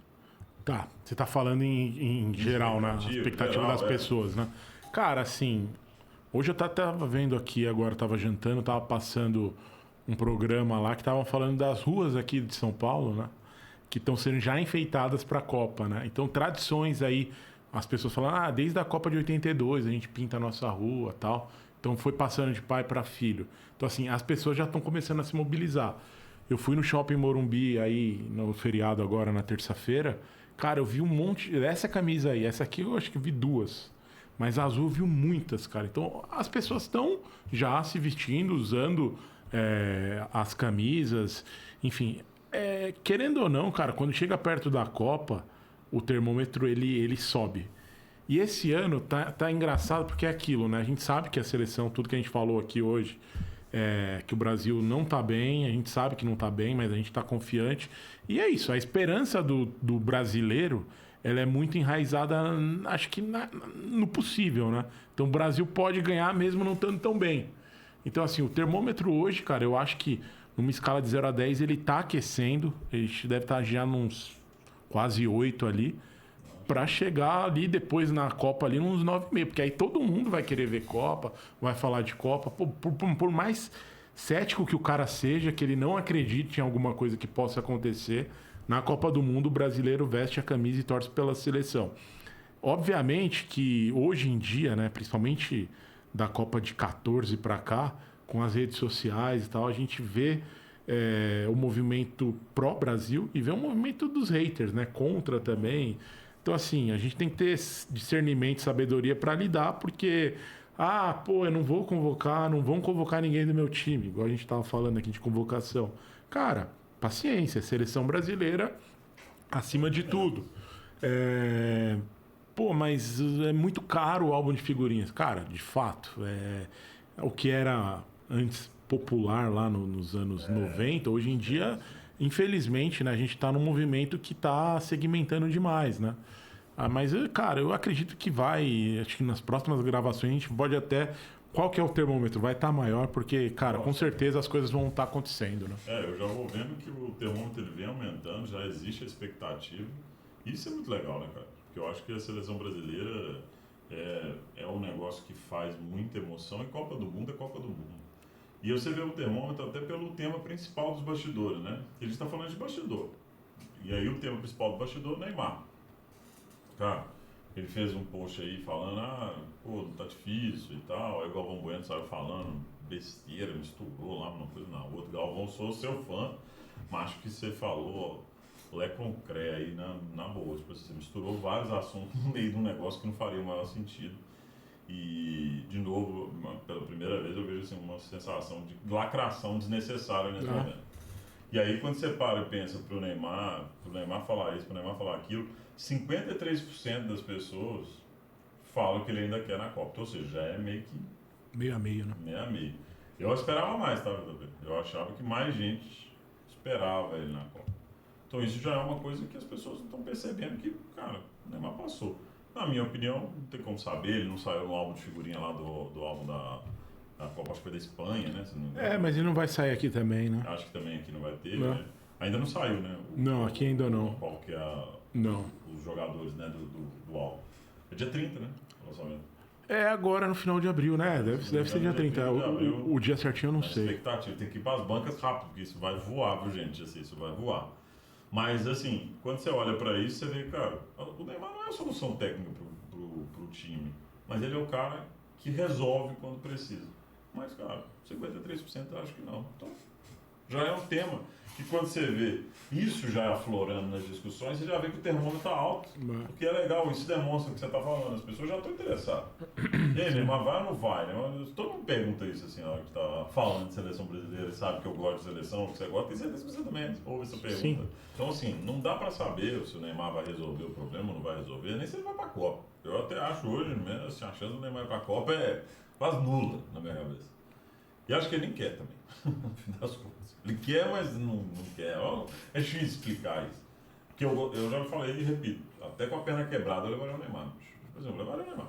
Tá, você tá falando em geral, na expectativa geral, das pessoas, né? Cara, assim, hoje eu tava vendo aqui, agora tava jantando, tava passando um programa lá que tava falando das ruas aqui de São Paulo, né? Que estão sendo já enfeitadas para a Copa, né? Então, tradições aí, as pessoas falam, desde a Copa de 82 a gente pinta a nossa rua, tal. Então, foi passando de pai para filho. Então, assim, as pessoas já estão começando a se mobilizar. Eu fui no Shopping Morumbi aí no feriado agora na terça-feira. Cara, eu vi um monte, essa camisa aí, essa aqui eu acho que vi duas. Mas a azul viu muitas, cara. Então, as pessoas estão já se vestindo, usando as camisas, enfim. Querendo ou não, cara, quando chega perto da Copa, o termômetro ele sobe. E esse ano tá engraçado porque é aquilo, né? A gente sabe que a seleção, tudo que a gente falou aqui hoje, que o Brasil não tá bem, a gente sabe que não tá bem, mas a gente tá confiante. E é isso, a esperança do brasileiro, ela é muito enraizada, acho que no possível, né? Então o Brasil pode ganhar mesmo não estando tão bem. Então, assim, o termômetro hoje, cara, eu acho que numa escala de 0 a 10 ele tá aquecendo. A gente deve estar já nos quase 8 ali. Pra chegar ali depois na Copa ali uns 9,5. Porque aí todo mundo vai querer ver Copa, vai falar de Copa. Por mais cético que o cara seja, que ele não acredite em alguma coisa que possa acontecer, na Copa do Mundo o brasileiro veste a camisa e torce pela seleção. Obviamente que hoje em dia, né, principalmente da Copa de 14 para cá, com as redes sociais e tal, a gente vê o movimento pró-Brasil e vê o movimento dos haters, né, contra também. Então, assim, a gente tem que ter discernimento, sabedoria para lidar, porque, eu não vou convocar, não vão convocar ninguém do meu time, igual a gente estava falando aqui de convocação. Cara, paciência, seleção brasileira acima de tudo. Mas é muito caro o álbum de figurinhas. Cara, de fato, o que era antes popular lá nos anos 90, hoje em dia, infelizmente, né, a gente está num movimento que está segmentando demais, né? Mas, cara, eu acredito que acho que nas próximas gravações a gente pode até... Qual que é o termômetro? Vai estar maior, porque, cara, com certeza as coisas vão estar acontecendo, né? Eu já vou vendo que o termômetro ele vem aumentando, já existe a expectativa. Isso é muito legal, né, cara? Porque eu acho que a seleção brasileira é um negócio que faz muita emoção, e Copa do Mundo é Copa do Mundo. E você vê o termômetro até pelo tema principal dos bastidores, né? Que a gente está falando de bastidor. E aí o tema principal do bastidor é Neymar. Cara, ele fez um post aí falando, não tá difícil e tal. Aí o Galvão Bueno saiu falando besteira, misturou lá uma coisa na outra. Galvão, sou seu fã, mas acho que você falou lé concré aí na boa. Tipo, você misturou vários assuntos no meio de um negócio que não faria o maior sentido. E, de novo, pela primeira vez eu vejo assim, uma sensação de lacração desnecessária nesse momento. E aí, quando você para e pensa pro Neymar falar isso, pro Neymar falar aquilo, 53% das pessoas falam que ele ainda quer na Copa. Ou seja, já é meio que... Meio a meio, né? Meio a meio. Eu esperava mais, tá? Eu achava que mais gente esperava ele na Copa. Então isso já é uma coisa que as pessoas não estão percebendo que, cara, o Neymar passou. Na minha opinião, não tem como saber, ele não saiu no álbum de figurinha lá do álbum da Copa, acho que foi da Espanha, né? Mas ele não vai sair aqui também, né? Acho que também aqui não vai ter, né? Ainda não saiu, né? Não, aqui ainda não. Qual que é não. Os jogadores, né, do álbum. É dia 30, né? O lançamento. Agora no final de abril, né? Deve ser dia 30. O dia certinho eu não sei. Expectativa, tem que ir para as bancas rápido, porque isso vai voar, viu, gente? Assim, isso vai voar. Mas, assim, quando você olha para isso, você vê, cara, o Neymar não é a solução técnica pro time, mas ele é o cara que resolve quando precisa. Mas, cara, 53% eu acho que não. Então, já é um tema que quando você vê isso já aflorando nas discussões, você já vê que o termômetro está alto. Porque é legal, isso demonstra o que você está falando, as pessoas já estão interessadas. E aí, Neymar vai ou não vai? Né? Todo mundo pergunta isso assim, na hora que está falando de seleção brasileira, sabe que eu gosto de seleção, que você gosta, tem certeza que você também ouve essa pergunta. Sim. Então, assim, não dá para saber se o Neymar vai resolver o problema ou não vai resolver, nem se ele vai para a Copa. Eu até acho hoje, mesmo, assim, a chance do Neymar ir para a Copa é quase nula na minha cabeça. E acho que ele nem quer também, no fim das contas. Ele quer, mas não quer. É difícil explicar isso. Porque eu já falei e repito, até com a perna quebrada eu levaria o Neymar. Por exemplo, eu levaria o Neymar.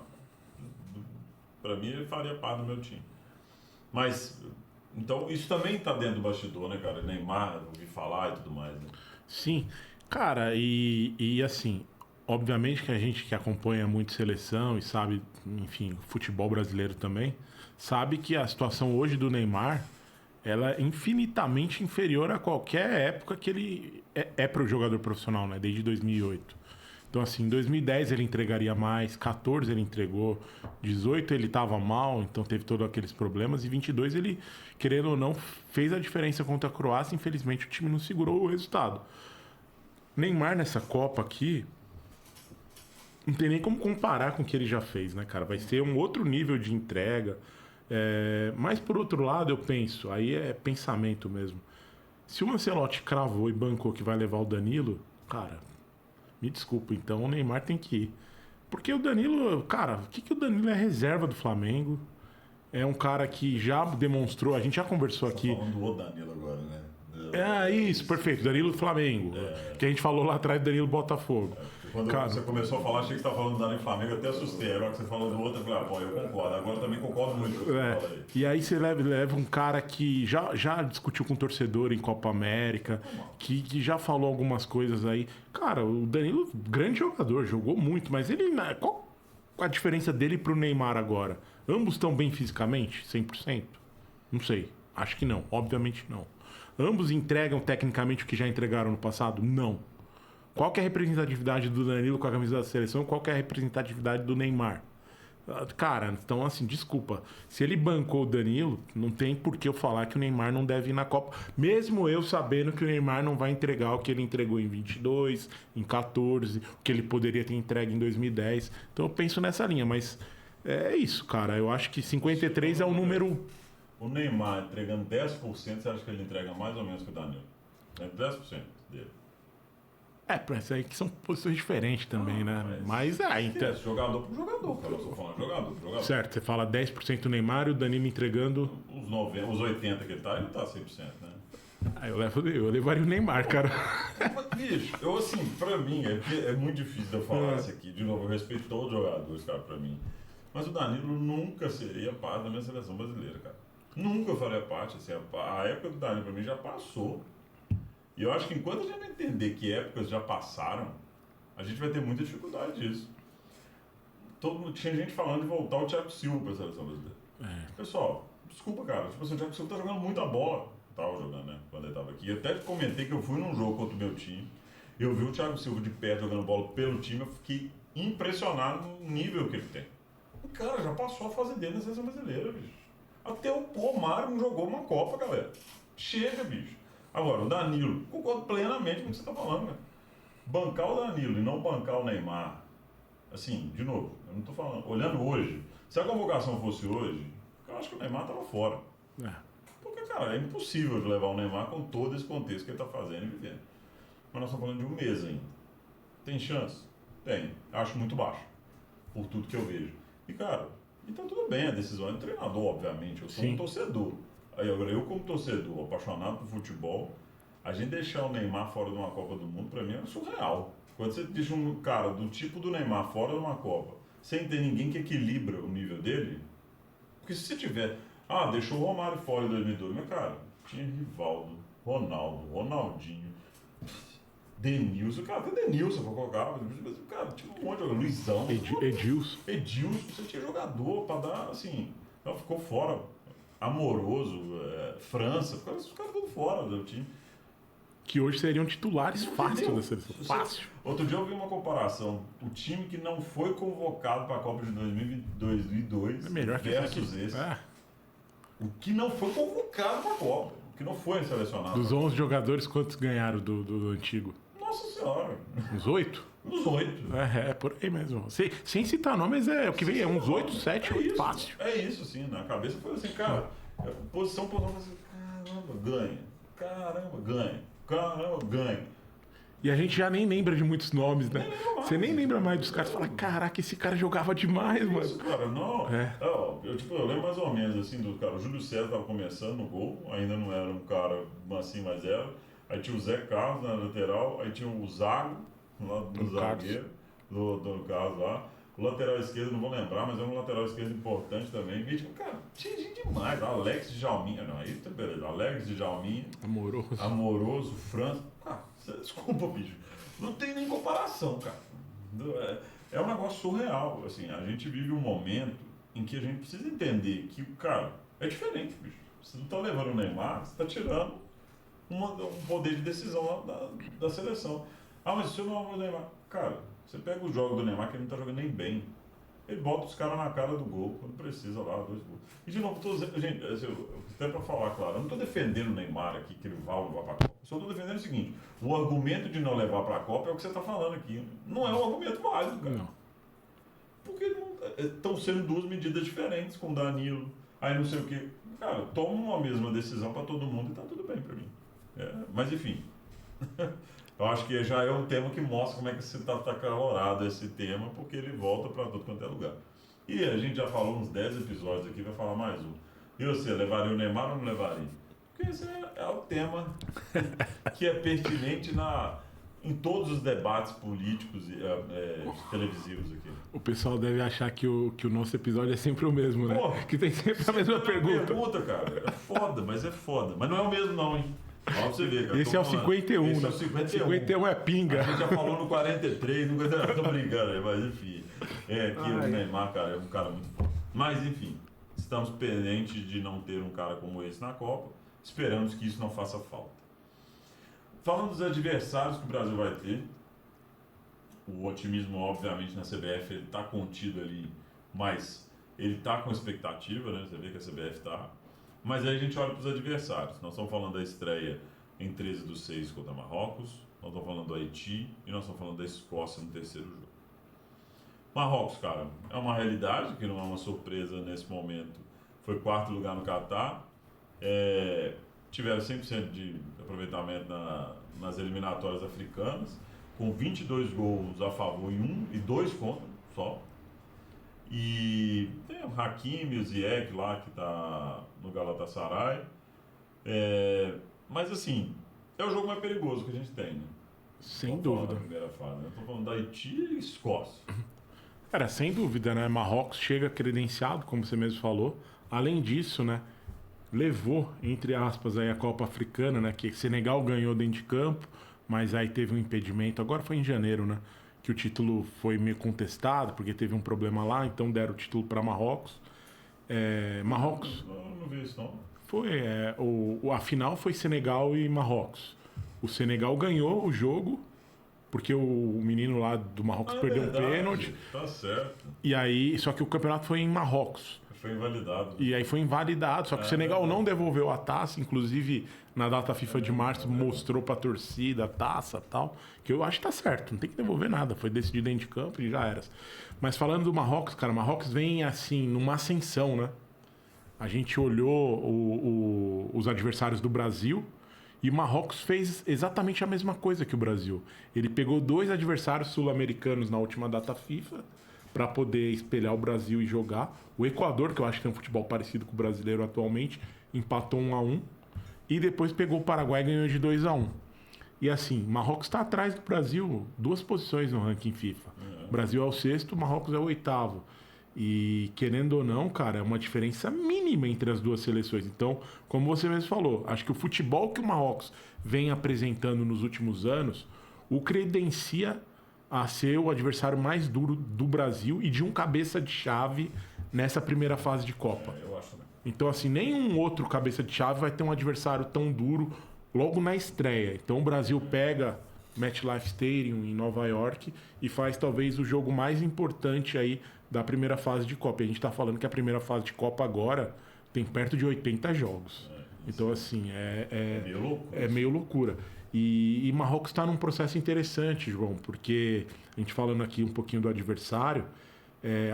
Pra mim, ele faria parte do meu time. Mas, então, isso também tá dentro do bastidor, né, cara? Neymar, ouvi falar e tudo mais, né? Sim, cara, e assim, obviamente que a gente que acompanha muito seleção e sabe, enfim, futebol brasileiro também, sabe que a situação hoje do Neymar, ela é infinitamente inferior a qualquer época que ele é para o jogador profissional, né? Desde 2008. Então, assim, em 2010 ele entregaria mais, 14 ele entregou, 18 ele estava mal, então teve todos aqueles problemas, e 22 ele, querendo ou não, fez a diferença contra a Croácia, infelizmente o time não segurou o resultado. Neymar nessa Copa aqui, não tem nem como comparar com o que ele já fez, né, cara? Vai ser um outro nível de entrega. Mas por outro lado, eu penso, aí é pensamento mesmo. Se o Ancelotti cravou e bancou que vai levar o Danilo, cara, me desculpa, então o Neymar tem que ir. Porque o Danilo, cara, o que o Danilo é reserva do Flamengo? É um cara que já demonstrou, a gente já conversou Você tá aqui. falando do Danilo agora, né? Isso, perfeito. Danilo do Flamengo. Que a gente falou lá atrás do Danilo Botafogo. Quando Cara, você começou a falar, achei que você estava falando do Danilo Flamengo, eu até assustei. Agora que você falou do outro, eu falei, pô, eu concordo. Agora também concordo muito com o que você fala aí. E aí você leva um cara que já discutiu com o torcedor em Copa América, que já falou algumas coisas aí. Cara, o Danilo, grande jogador, jogou muito, mas ele. Qual a diferença dele pro Neymar agora? Ambos estão bem fisicamente? 100%? Não sei. Acho que não. Obviamente não. Ambos entregam tecnicamente o que já entregaram no passado? Não. Qual que é a representatividade do Danilo com a camisa da seleção? Qual que é a representatividade do Neymar? Cara, então assim, desculpa. Se ele bancou o Danilo, não tem por que eu falar que o Neymar não deve ir na Copa. Mesmo eu sabendo que o Neymar não vai entregar o que ele entregou em 22, em 14, o que ele poderia ter entregue em 2010. Então eu penso nessa linha, mas é isso, cara. Eu acho que 53 é um número... O Neymar entregando 10%, você acha que ele entrega mais ou menos que o Danilo? 10% dele. Pra isso aí que são posições diferentes também, né? Mas então... Jogador por jogador, cara. Eu tô falando jogador por jogador. Certo, você fala 10% do Neymar e o Danilo entregando... Os 80 que ele tá 100%, né? Eu levaria o Neymar, cara. Mas, bicho, eu assim, pra mim, é muito difícil de eu falar isso aqui. De novo, eu respeito todos os jogadores, cara, pra mim. Mas o Danilo nunca seria parte da minha seleção brasileira, cara. Nunca faria parte, assim, a época do Danilo pra mim já passou. E eu acho que enquanto a gente não entender que épocas já passaram, a gente vai ter muita dificuldade disso. Tinha gente falando de voltar o Thiago Silva pra seleção brasileira. Pessoal, desculpa, cara, tipo assim, o Thiago Silva tá jogando muita bola. Tava jogando, né, quando ele tava aqui. Eu até comentei que eu fui num jogo contra o meu time, eu vi o Thiago Silva de perto jogando bola pelo time, eu fiquei impressionado no nível que ele tem. O cara já passou a fase dele na seleção brasileira, bicho. Até o Romário não jogou uma Copa, galera. Chega, bicho. Agora, o Danilo, concordo plenamente com o que você está falando, cara. Bancar o Danilo e não bancar o Neymar, assim, de novo, eu não estou falando, olhando hoje, se a convocação fosse hoje, eu acho que o Neymar estava fora. Porque, cara, é impossível de levar o Neymar com todo esse contexto que ele está fazendo e vivendo. Mas nós estamos falando de um mês ainda. Tem chance? Tem. Acho muito baixo, por tudo que eu vejo. E, cara, então tudo bem, a decisão é do treinador, obviamente. Eu sou um torcedor. Aí agora, eu como torcedor, apaixonado por futebol, a gente deixar o Neymar fora de uma Copa do Mundo, pra mim, é surreal. Quando você deixa um cara do tipo do Neymar fora de uma Copa, sem ter ninguém que equilibra o nível dele, porque se você tiver... deixou o Romário fora em 2002, mas, cara, tinha Rivaldo, Ronaldo, Ronaldinho, Denilson, cara, até Denilson pra colocar, mas, cara, tinha um monte de jogador, Luizão. Edilson, você tinha jogador pra dar, assim, ela ficou fora. Amoroso, França, os caras tudo fora do time. Que hoje seriam titulares fácil da seleção. Fácil. Outro dia eu vi uma comparação. O time que não foi convocado para a Copa de 2002 versus esse. O que não foi convocado para a Copa. O que não foi selecionado. Dos 11 jogadores, quantos ganharam do antigo? Nossa Senhora. Uns 8? Uns 8. Por aí mesmo. Sem citar nomes, o que vem é uns 8, 7, 8 fácil. É isso, assim. Na cabeça foi assim, cara, posição por posição, assim, caramba, ganha. Caramba, ganha. Caramba, ganha. E a gente já nem lembra de muitos nomes, né? Você nem lembra mais dos caras. Você fala, caraca, esse cara jogava demais, mano. Isso, cara, não. Eu lembro mais ou menos, assim, do cara. O Júlio César tava começando no gol, ainda não era um cara assim, mas era. Aí tinha o Zé Carlos na lateral, aí tinha o Zago, lá do zagueiro, do Carlos lá. O lateral esquerdo, não vou lembrar, mas é um lateral esquerdo importante também. E, tipo, cara, tinha gente demais. Alex Djalminha, não, aí tá beleza. Alex Djalminha. Amoroso, França. Ah, desculpa, bicho. Não tem nem comparação, cara. É um negócio surreal. Assim, a gente vive um momento em que a gente precisa entender que, cara, é diferente, bicho. Você não tá levando o Neymar, você tá tirando um poder de decisão da seleção. Ah, mas se eu não amo o Neymar. Cara, você pega o jogo do Neymar que ele não tá jogando nem bem. Ele bota os caras na cara do gol, quando precisa lá, 2 gols. E de novo, gente, até pra falar, claro, eu não tô defendendo o Neymar aqui, que ele vai levar pra Copa. Só tô defendendo o seguinte: o argumento de não levar pra Copa é o que você tá falando aqui. Não é um argumento válido, cara. Não. Porque estão sendo 2 medidas diferentes com o Danilo, aí não sei o quê. Cara, toma uma mesma decisão pra todo mundo e tá tudo bem pra mim. Mas enfim. Eu acho que já é um tema que mostra como é que você tá calorado esse tema, porque ele volta para todo quanto é lugar. E a gente já falou uns 10 episódios aqui, vai falar mais um. E você, levaria o Neymar ou não levaria? Porque esse é o tema que é pertinente em todos os debates políticos e televisivos aqui. O pessoal deve achar que o nosso episódio é sempre o mesmo, né? Pô, que tem sempre a mesma pergunta. Cara. É foda, mas é foda. Mas não é o mesmo não, hein? Ó, você ver, cara, esse é o 51, né? Esse é o 51. 51 é pinga. A gente já falou no 43, não tô brincando, mas enfim. Aqui o Neymar, cara, é um cara muito forte. Mas enfim, estamos pendentes de não ter um cara como esse na Copa. Esperamos que isso não faça falta. Falando dos adversários que o Brasil vai ter, o otimismo, obviamente, na CBF ele está contido ali, mas ele está com expectativa, né? Você vê que a CBF está. Mas aí a gente olha para os adversários. Nós estamos falando da estreia em 13/6 contra Marrocos, nós estamos falando do Haiti e nós estamos falando da Escócia no terceiro jogo. Marrocos, cara, é uma realidade que não é uma surpresa nesse momento. Foi 4º lugar no Catar. Tiveram 100% de aproveitamento nas eliminatórias africanas, com 22 gols a favor e 2 contra só. E tem o Hakimi, o Ziyech lá que está no Galatasaray. Mas assim, é o jogo mais perigoso que a gente tem, né? Sem dúvida. Na primeira fase, né? Estou falando da Haiti e Escócia. Cara, sem dúvida, né? Marrocos chega credenciado, como você mesmo falou. Além disso, né? Levou, entre aspas, aí a Copa Africana, né? Que Senegal ganhou dentro de campo, mas aí teve um impedimento. Agora foi em janeiro, né? Que o título foi meio contestado, porque teve um problema lá, então deram o título para Marrocos. Marrocos... Não vi isso, não. Foi, a final foi Senegal e Marrocos. O Senegal ganhou o jogo, porque o menino lá do Marrocos perdeu um pênalti. Tá certo. E aí, só que o campeonato foi em Marrocos. Foi invalidado. E aí foi invalidado, só que o Senegal não devolveu a taça, inclusive na data FIFA de março mostrou pra torcida a taça e tal, que eu acho que tá certo, não tem que devolver nada, foi decidido dentro de campo e já era. Mas falando do Marrocos, cara, o Marrocos vem assim, numa ascensão, né? A gente olhou os adversários do Brasil e o Marrocos fez exatamente a mesma coisa que o Brasil. Ele pegou 2 adversários sul-americanos na última data FIFA para poder espelhar o Brasil e jogar. O Equador, que eu acho que tem um futebol parecido com o brasileiro atualmente, empatou 1-1. E depois pegou o Paraguai e ganhou de 2-1. E assim, Marrocos está atrás do Brasil 2 posições no ranking FIFA. O Brasil é o 6º, Marrocos é o 8º. E querendo ou não, cara, é uma diferença mínima entre as 2 seleções. Então, como você mesmo falou, acho que o futebol que o Marrocos vem apresentando nos últimos anos o credencia a ser o adversário mais duro do Brasil e de um cabeça de chave nessa primeira fase de Copa. Eu acho, né? Então, assim, nenhum outro cabeça de chave vai ter um adversário tão duro logo na estreia. Então, o Brasil pega MetLife Stadium em Nova York e faz talvez o jogo mais importante aí da primeira fase de Copa. E a gente está falando que a primeira fase de Copa agora tem perto de 80 jogos. Então, assim, é meio loucura. E Marrocos está num processo interessante, João, porque a gente falando aqui um pouquinho do adversário,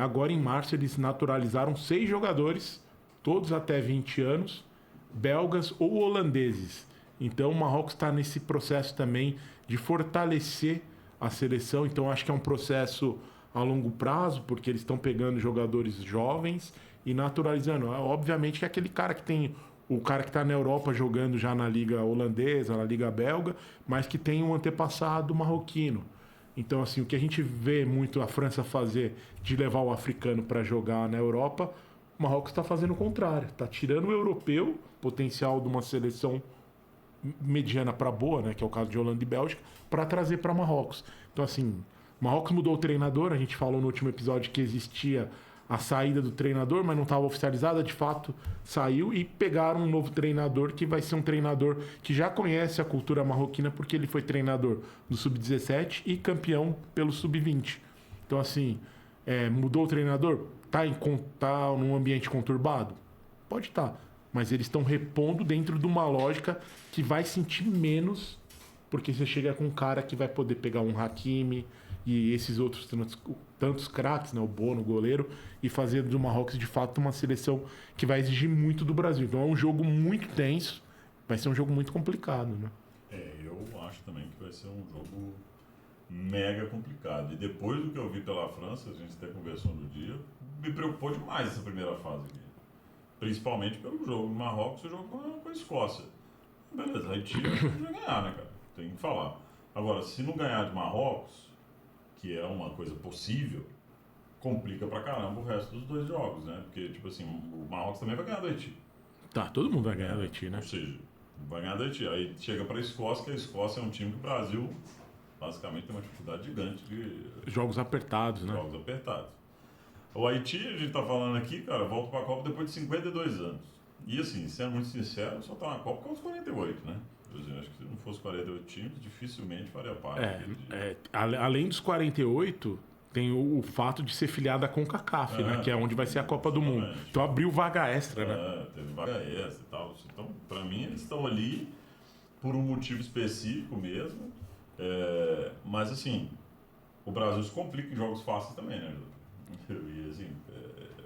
agora em março eles naturalizaram 6 jogadores, todos até 20 anos, belgas ou holandeses. Então o Marrocos está nesse processo também de fortalecer a seleção. Então acho que é um processo a longo prazo, porque eles estão pegando jogadores jovens e naturalizando. Obviamente que é aquele cara que tem... O cara que está na Europa jogando já na Liga Holandesa, na Liga Belga, mas que tem um antepassado marroquino. Então, assim, o que a gente vê muito a França fazer de levar o africano para jogar na Europa, o Marrocos está fazendo o contrário. Está tirando o europeu, potencial de uma seleção mediana para boa, né, que é o caso de Holanda e Bélgica, para trazer para Marrocos. Então, assim, Marrocos mudou o treinador. A gente falou no último episódio que existia a saída do treinador, mas não estava oficializada. De fato, saiu e pegaram um novo treinador que vai ser um treinador que já conhece a cultura marroquina, porque ele foi treinador do Sub-17 e campeão pelo Sub-20. Então, assim, mudou o treinador? Tá num ambiente conturbado? Pode estar. Mas eles estão repondo dentro de uma lógica que vai sentir menos, porque você chega com um cara que vai poder pegar um Hakimi e esses outros tantos craques, né, o Bono, o goleiro, e fazer do Marrocos de fato uma seleção que vai exigir muito do Brasil. Então é um jogo muito tenso, vai ser um jogo muito complicado, né? Eu acho também que vai ser um jogo mega complicado. E depois do que eu vi pela França, a gente até conversou no dia, me preocupou demais essa primeira fase aqui. Principalmente pelo jogo do Marrocos e o jogo com a Escócia. Beleza, Haiti vai ganhar, né, cara? Tem que falar. Agora, se não ganhar de Marrocos, que é uma coisa possível, complica pra caramba o resto dos dois jogos, né? Porque, tipo assim, o Marrocos também vai ganhar do Haiti. Tá, todo mundo vai ganhar do Haiti, né? Ou seja, vai ganhar do Haiti. Aí chega pra Escócia, que a Escócia é um time que o Brasil, basicamente, tem uma dificuldade gigante de jogos apertados, né? Jogos apertados. O Haiti, a gente tá falando aqui, cara, volta pra Copa depois de 52 anos. E assim, sendo muito sincero, só tá na Copa com os 48, né? Por exemplo, acho que se não fosse 48 times, dificilmente faria parte. Além dos 48, tem o fato de ser filiado à CONCACAF, né? Que é onde vai ser a Copa do Mundo. Então abriu vaga extra, né? Teve vaga extra e tal. Então, pra mim, eles estão ali por um motivo específico mesmo. Mas assim, o Brasil se complica em jogos fáceis também, né? E assim,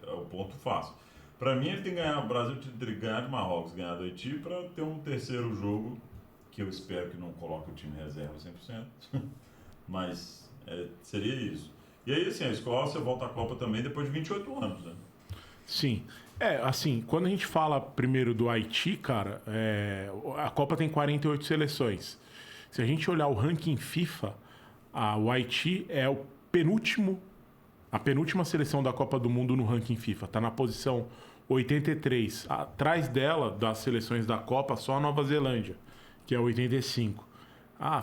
é o ponto fácil. Para mim, ele tem que ganhar, o Brasil tem que ganhar de Marrocos, ganhar do Haiti para ter um terceiro jogo, que eu espero que não coloque o time reserva 100%, mas seria isso. E aí, assim, a Escócia volta à Copa também depois de 28 anos, né? Sim. Assim, quando a gente fala primeiro do Haiti, cara, a Copa tem 48 seleções. Se a gente olhar o ranking FIFA, o Haiti é a penúltima seleção da Copa do Mundo no ranking FIFA. Está na posição 83. Atrás dela, das seleções da Copa, só a Nova Zelândia, que é 85.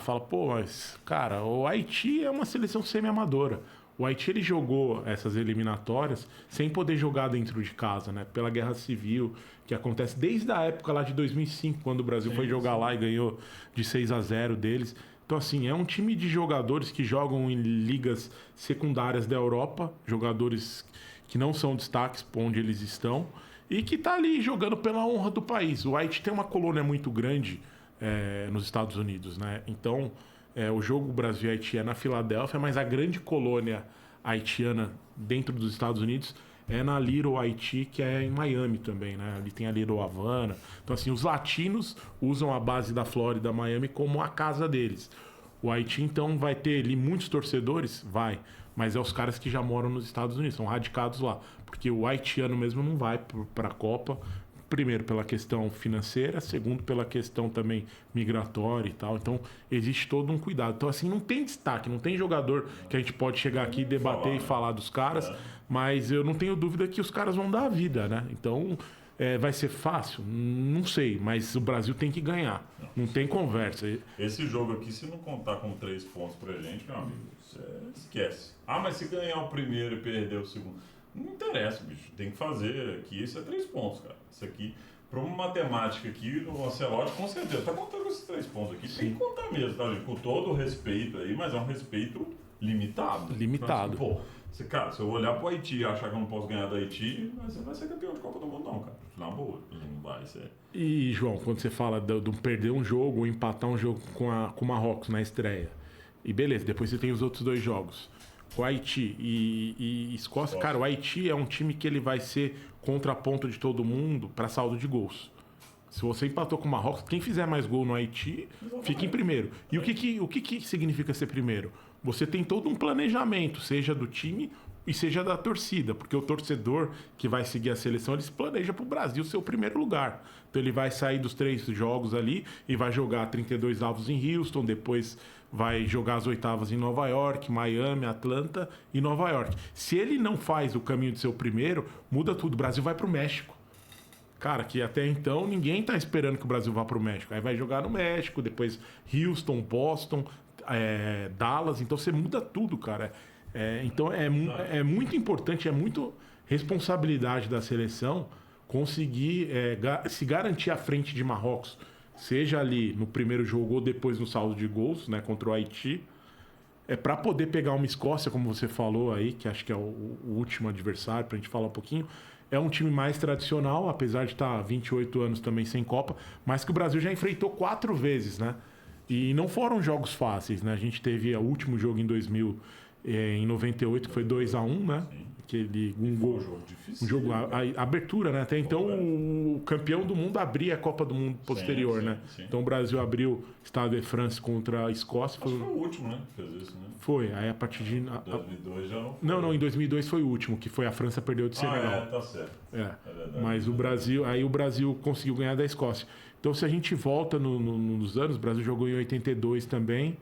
Fala, mas, cara, o Haiti é uma seleção semi-amadora. O Haiti, ele jogou essas eliminatórias sem poder jogar dentro de casa, né? Pela guerra civil, que acontece desde a época lá de 2005, quando o Brasil foi jogar lá e ganhou de 6-0 deles. Então, assim, é um time de jogadores que jogam em ligas secundárias da Europa, jogadores que não são destaques por onde eles estão, e que tá ali jogando pela honra do país. O Haiti tem uma colônia muito grande nos Estados Unidos, né? Então, o jogo Brasil e Haiti é na Filadélfia, mas a grande colônia haitiana dentro dos Estados Unidos é na Little Haiti, que é em Miami também, né? Ali tem a Little Havana. Então, assim, os latinos usam a base da Flórida, Miami, como a casa deles. O Haiti, então, vai ter ali muitos torcedores? Vai. Mas é os caras que já moram nos Estados Unidos, são radicados lá. Porque o haitiano mesmo não vai para a Copa, primeiro pela questão financeira, segundo pela questão também migratória e tal. Então, existe todo um cuidado. Então, assim, não tem destaque, não tem jogador que a gente pode chegar aqui, debater e falar dos caras, mas eu não tenho dúvida que os caras vão dar a vida, né? Então, vai ser fácil? Não sei, mas o Brasil tem que ganhar. Não tem conversa. Esse jogo aqui, se não contar com 3 pontos pra gente, meu amigo, você esquece. Mas se ganhar o primeiro e perder o segundo... Não interessa, bicho. Tem que fazer aqui. Isso é 3 pontos, cara. Isso aqui, para uma matemática aqui, o Ancelotti, com certeza, tá contando com esses 3 pontos aqui. Sim. Tem que contar mesmo, tá, gente? Com todo o respeito aí, mas é um respeito limitado. Limitado. Então, cara, se eu olhar pro Haiti e achar que eu não posso ganhar do Haiti, você vai ser campeão de Copa do Mundo, não, cara. Na boa. Não vai ser. E, João, quando você fala de perder um jogo ou empatar um jogo com o Marrocos na estreia, e beleza, depois você tem os outros 2 jogos. O Haiti e Escócia. Cara, o Haiti é um time que ele vai ser contraponto de todo mundo para saldo de gols. Se você empatou com o Marrocos, quem fizer mais gol no Haiti fica em primeiro. E o que significa ser primeiro? Você tem todo um planejamento, seja do time e seja da torcida, porque o torcedor que vai seguir a seleção, ele se planeja para o Brasil ser o primeiro lugar. Então ele vai sair dos 3 jogos ali e vai jogar 32 avos em Houston, depois vai jogar as oitavas em Nova York, Miami, Atlanta e Nova York. Se ele não faz o caminho de ser o primeiro, muda tudo. O Brasil vai para o México. Cara, que até então ninguém tá esperando que o Brasil vá pro México. Aí vai jogar no México, depois Houston, Boston, Dallas. Então você muda tudo, cara. Então é muito importante, é muito responsabilidade da seleção conseguir se garantir à frente de Marrocos. Seja ali no primeiro jogo ou depois no saldo de gols, né, contra o Haiti. Para poder pegar uma Escócia, como você falou aí, que acho que é o último adversário, pra gente falar um pouquinho. É um time mais tradicional, apesar de estar 28 anos também sem Copa, mas que o Brasil já enfrentou 4 vezes, né? E não foram jogos fáceis, né? A gente teve o último jogo em 98, que foi 2-1, né? Aquele, um jogo difícil. Um jogo, a abertura, né? Até então o campeão do mundo abria a Copa do Mundo posterior, né? Sim. Então o Brasil abriu Stade de France contra a Escócia. Foi o último, né? Que fez isso, né? Foi, aí a partir de... 2002 já não foi. Não, em 2002 foi o último, que foi a França perdeu de Senegal. Tá certo. Mas o Brasil conseguiu ganhar da Escócia. Então se a gente volta nos anos, o Brasil jogou em 82 também,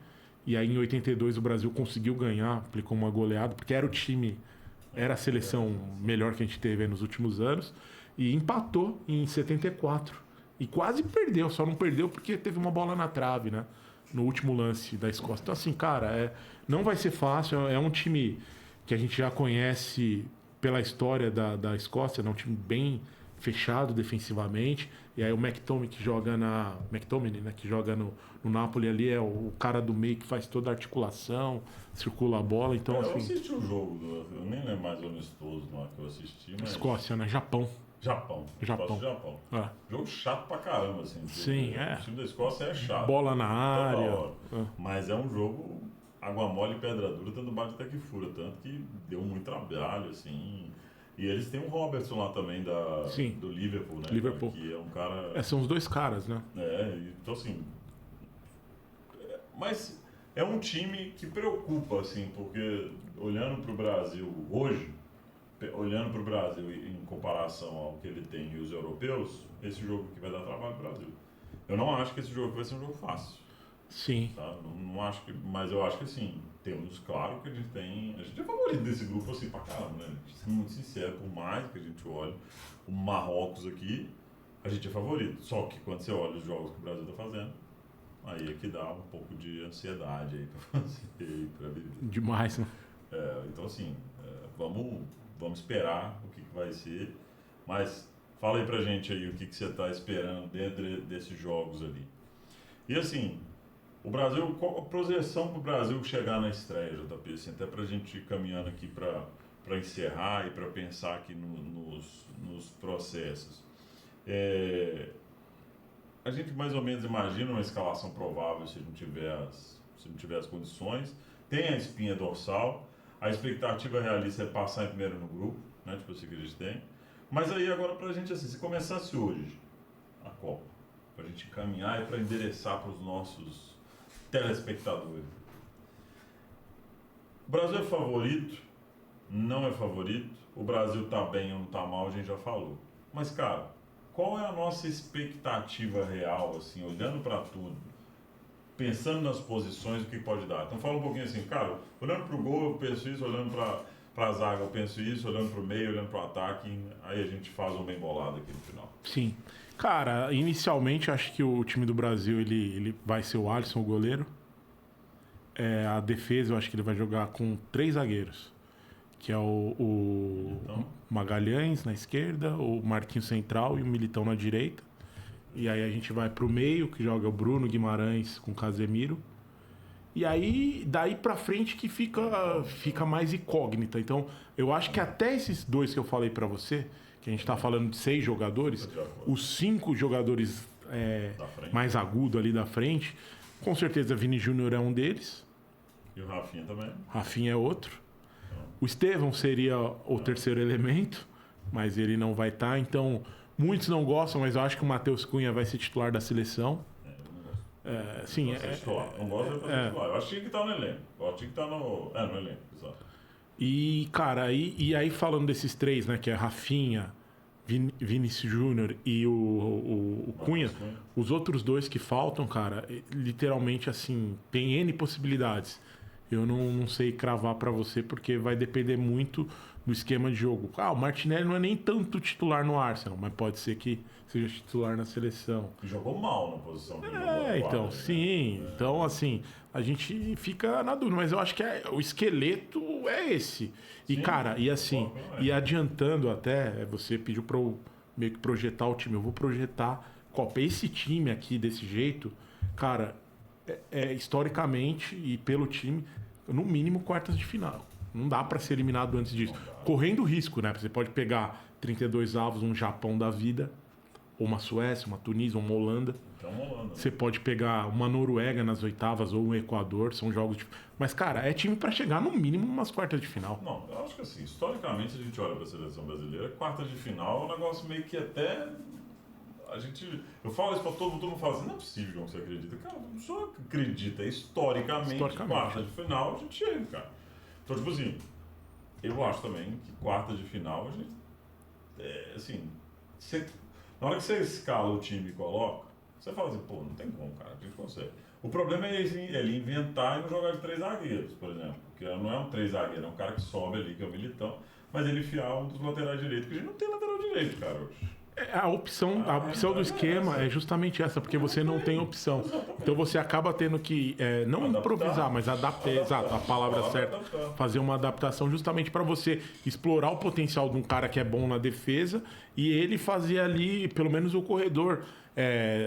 e aí em 82 o Brasil conseguiu ganhar, aplicou uma goleada, porque era a seleção melhor que a gente teve nos últimos anos, e empatou em 74. E quase perdeu, só não perdeu porque teve uma bola na trave, né? No último lance da Escócia. Então, assim, cara, não vai ser fácil. É um time que a gente já conhece pela história da Escócia, é um time bem fechado defensivamente. E aí o McTominay, que joga né, que joga no Napoli ali, é o cara do meio que faz toda a articulação, circula a bola. Então, eu assisti o jogo, eu nem lembro mais o amistoso que eu assisti, mas... Escócia, né? Japão. Jogo chato pra caramba, assim. Sim, O time da Escócia é chato. Bola na área. Mas é um jogo água mole e pedra dura, tanto bate até que fura. Tanto que deu muito trabalho, assim. E eles têm um Robertson lá também do Liverpool, né? Liverpool. Que é um cara... são os dois caras, né? Então assim... Mas é um time que preocupa, assim, porque olhando pro Brasil hoje... Olhando para o Brasil em comparação ao que ele tem e os europeus, esse jogo aqui vai dar trabalho para o Brasil. Eu não acho que esse jogo vai ser um jogo fácil. Sim. Tá? Não acho que, mas eu acho que sim, temos, claro que a gente é favorito desse grupo assim pra caramba, né? Sendo muito sincero, por mais que a gente olhe o Marrocos aqui, a gente é favorito. Só que quando você olha os jogos que o Brasil está fazendo, aí é que dá um pouco de ansiedade aí para fazer, para viver. Demais, né? Então assim, vamos esperar o que vai ser, mas fala aí pra gente aí o que você está esperando dentro desses jogos ali. E assim, o Brasil, qual a projeção para o Brasil chegar na estreia, JP, assim, até pra gente ir caminhando aqui para encerrar e para pensar aqui nos processos. A gente mais ou menos imagina uma escalação provável se não tiver as condições, tem a espinha dorsal. A expectativa realista é passar em primeiro no grupo, né? Tipo assim que a gente tem. Mas aí agora pra gente, assim, se começasse hoje a Copa, pra gente caminhar e pra endereçar para os nossos telespectadores. O Brasil é favorito? Não é favorito? O Brasil tá bem ou não tá mal? A gente já falou. Mas, cara, qual é a nossa expectativa real, assim, olhando pra tudo? Pensando nas posições, o que pode dar. Então fala um pouquinho assim, cara, olhando pro gol eu penso isso, olhando pra zaga eu penso isso, olhando pro meio, olhando pro ataque, aí a gente faz um bem bolado aqui no final. Sim. Cara, inicialmente acho que o time do Brasil ele vai ser o Alisson, o goleiro. A defesa eu acho que ele vai jogar com 3 zagueiros, que é o Magalhães na esquerda, o Marquinhos central e o Militão na direita. E aí a gente vai pro meio, que joga o Bruno Guimarães com o Casemiro. E aí, daí pra frente que fica mais incógnita. Então, eu acho que até esses 2 que eu falei pra você, que a gente tá falando de 6 jogadores, os 5 jogadores mais agudos ali da frente, com certeza Vini Júnior é um deles. E o Rafinha também. Rafinha é outro. O Estevão seria o terceiro elemento, mas ele não vai estar, então... Muitos não gostam, mas eu acho que o Matheus Cunha vai ser titular da seleção. Eu não gosto. Sim, não gosto de fazer titular. Eu acho que tinha que estar no elenco. Eu acho que tinha que estar no elenco, exato. E, cara, e aí falando desses três, né? Que é Rafinha, Vinícius Júnior e o Cunha, os outros dois que faltam, cara, literalmente assim, tem N possibilidades. Eu não sei cravar pra você, porque vai depender muito do esquema de jogo. O Martinelli não é nem tanto titular no Arsenal, mas pode ser que seja titular na seleção. Jogou mal na posição que ele jogou Então, agora, né? sim. Então, assim, a gente fica na dúvida, mas eu acho que o esqueleto é esse. E, Sim, cara, e assim, concordo, e adiantando até, você pediu pra eu meio que projetar o time. Eu vou projetar Copa. Esse time aqui, desse jeito, cara, historicamente e pelo time, no mínimo quartas de final. Não dá pra ser eliminado antes disso. Correndo risco, né? Você pode pegar 32 avos, um Japão da vida, ou uma Suécia, uma Tunísia, uma Holanda. Então, Holanda. Você pode pegar uma Noruega nas oitavas ou um Equador, são jogos de... Mas, cara, é time pra chegar no mínimo umas quartas de final. Não, eu acho que assim, historicamente, se a gente olha pra seleção brasileira, quartas de final é um negócio meio que até... Eu falo isso pra todo mundo fala assim, não é possível, João, que você acredita. Cara, não só acredita, historicamente, quartas de final a gente chega, cara. Então, tipo assim, eu acho também que quartas de final a gente... assim, na hora que você escala o time e coloca, você fala assim, pô, não tem como, cara, a gente consegue. O problema é ele inventar e não jogar de 3 zagueiros, por exemplo. Porque não é um 3 zagueiro, é um cara que sobe ali, que é o Militão, mas ele enfiar um dos laterais direitos, porque a gente não tem lateral direito, cara, hoje. A opção do esquema é justamente essa, porque você não tem opção. Então você acaba tendo que não improvisar, mas adaptar. Exato, a palavra certa. Fazer uma adaptação justamente para você explorar o potencial de um cara que é bom na defesa e ele fazer ali, pelo menos, o corredor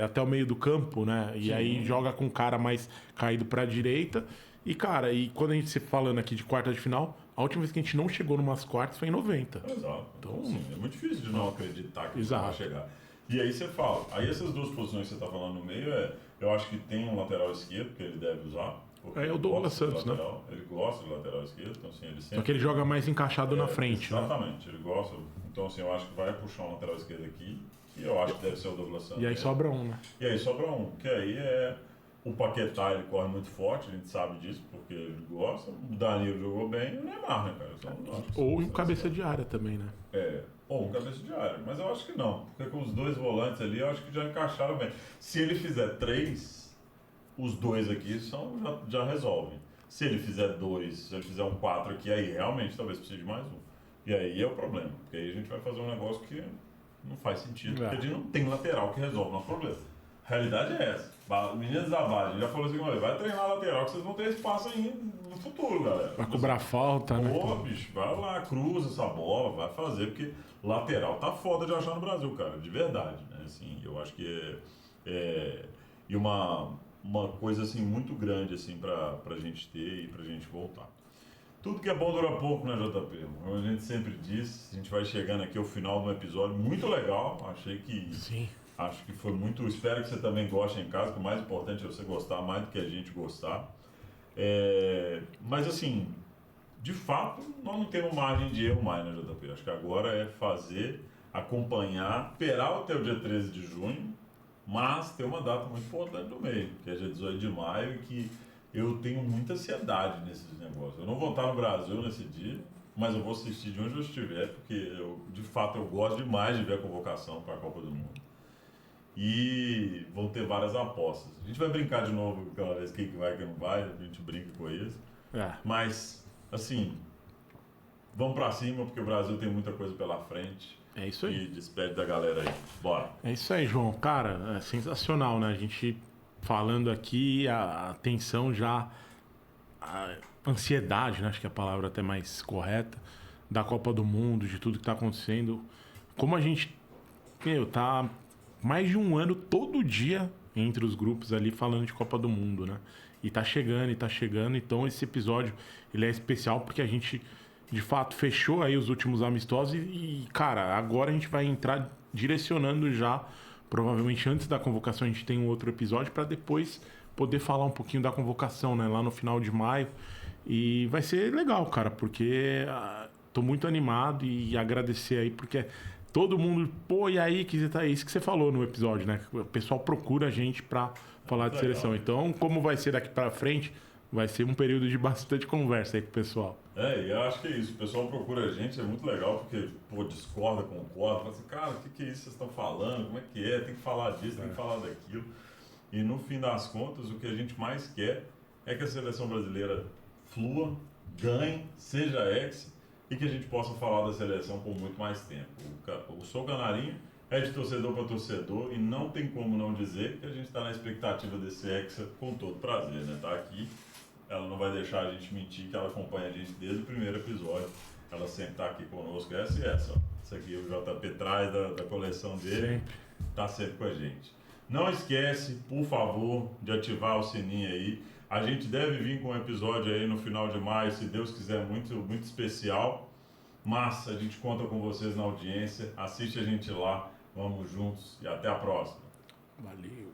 até o meio do campo, né? E aí joga com o cara mais caído para a direita. E, cara, quando a gente falando aqui de quarta de final, a última vez que a gente não chegou numas quartas foi em 90. Exato. Então, assim, é muito difícil de não acreditar que Exato. vai chegar. E aí você fala, aí essas duas posições que você está falando no meio eu acho que tem um lateral esquerdo que ele deve usar. É o Douglas Santos, né? Ele gosta do lateral esquerdo, então assim, ele sempre... Só que ele joga mais encaixado na frente, exatamente, né? Ele gosta. Então assim, eu acho que vai puxar um lateral esquerdo aqui, e eu acho que deve ser o Douglas Santos. E aí sobra um, né? E aí sobra um, que aí o Paquetá, ele corre muito forte, a gente sabe disso, porque ele gosta. O Danilo jogou bem e o Neymar, né, cara? Ou um cabeça de área também, né? Ou um cabeça de área. Mas eu acho que não, porque com os dois volantes ali, eu acho que já encaixaram bem. Se ele fizer 3, os dois aqui já resolvem. Se ele fizer 2, se ele fizer um 4 aqui, aí realmente talvez precise de mais um. E aí é o problema, porque aí a gente vai fazer um negócio que não faz sentido, porque a gente não tem lateral que resolve o nosso problema. A realidade é essa. Meninas da base, já falou assim, olha, vai treinar lateral que vocês vão ter espaço ainda no futuro, galera. Vai cobrar falta, né? Pô, bicho, vai lá, cruza essa bola, vai fazer, porque lateral tá foda de achar no Brasil, cara, de verdade, né? Assim, eu acho que e uma coisa, assim, muito grande, assim, pra gente ter e pra gente voltar. Tudo que é bom dura pouco, né, JP? Como a gente sempre diz, a gente vai chegando aqui ao final do episódio, muito legal, achei que... Sim. Acho que foi muito... Espero que você também goste em casa, que o mais importante é você gostar mais do que a gente gostar. Mas, assim, de fato, nós não temos margem de erro mais, né, JP? Acho que agora é fazer, acompanhar, esperar até o dia 13 de junho, mas tem uma data muito importante no meio, que é dia 18 de maio, que eu tenho muita ansiedade nesses negócios. Eu não vou estar no Brasil nesse dia, mas eu vou assistir de onde eu estiver, porque, de fato, eu gosto demais de ver a convocação para a Copa do Mundo. E vão ter várias apostas. A gente vai brincar de novo aquela vez quem que vai e quem não vai, a gente brinca com isso. Mas, assim, vamos pra cima porque o Brasil tem muita coisa pela frente. É isso aí. E despede da galera aí. Bora. É isso aí, João. Cara, é sensacional, né? A gente falando aqui, a tensão já, a ansiedade, né? Acho que é a palavra até mais correta, da Copa do Mundo, de tudo que tá acontecendo. Como a gente, tá... mais de um ano, todo dia, entre os grupos ali, falando de Copa do Mundo, né? E tá chegando. Então, esse episódio, ele é especial porque a gente, de fato, fechou aí os últimos amistosos e cara, agora a gente vai entrar direcionando já, provavelmente antes da convocação a gente tem um outro episódio para depois poder falar um pouquinho da convocação, né? Lá no final de maio. E vai ser legal, cara, porque tô muito animado e agradecer aí, porque... todo mundo, e aí, que tá isso que você falou no episódio, né? O pessoal procura a gente pra falar de seleção. Então, como vai ser daqui pra frente, vai ser um período de bastante conversa aí com o pessoal. E eu acho que é isso. O pessoal procura a gente, é muito legal, porque, pô, discorda, concorda, fala assim, cara, o que é isso que vocês estão falando? Como é que é? Tem que falar disso, tem que falar daquilo. E no fim das contas, o que a gente mais quer é que a seleção brasileira flua, ganhe, seja ex, e que a gente possa falar da seleção por muito mais tempo. O Sou Canarinho é de torcedor para torcedor e não tem como não dizer que a gente está na expectativa desse Hexa com todo prazer, né? Tá aqui, ela não vai deixar a gente mentir que ela acompanha a gente desde o primeiro episódio. Ela sempre está aqui conosco, essa e essa. Ó. Essa aqui o JP traz da coleção dele, está sempre com a gente. Não esquece, por favor, de ativar o sininho aí. A gente deve vir com um episódio aí no final de maio, se Deus quiser, muito, muito especial. Mas a gente conta com vocês na audiência. Assiste a gente lá. Vamos juntos e até a próxima. Valeu.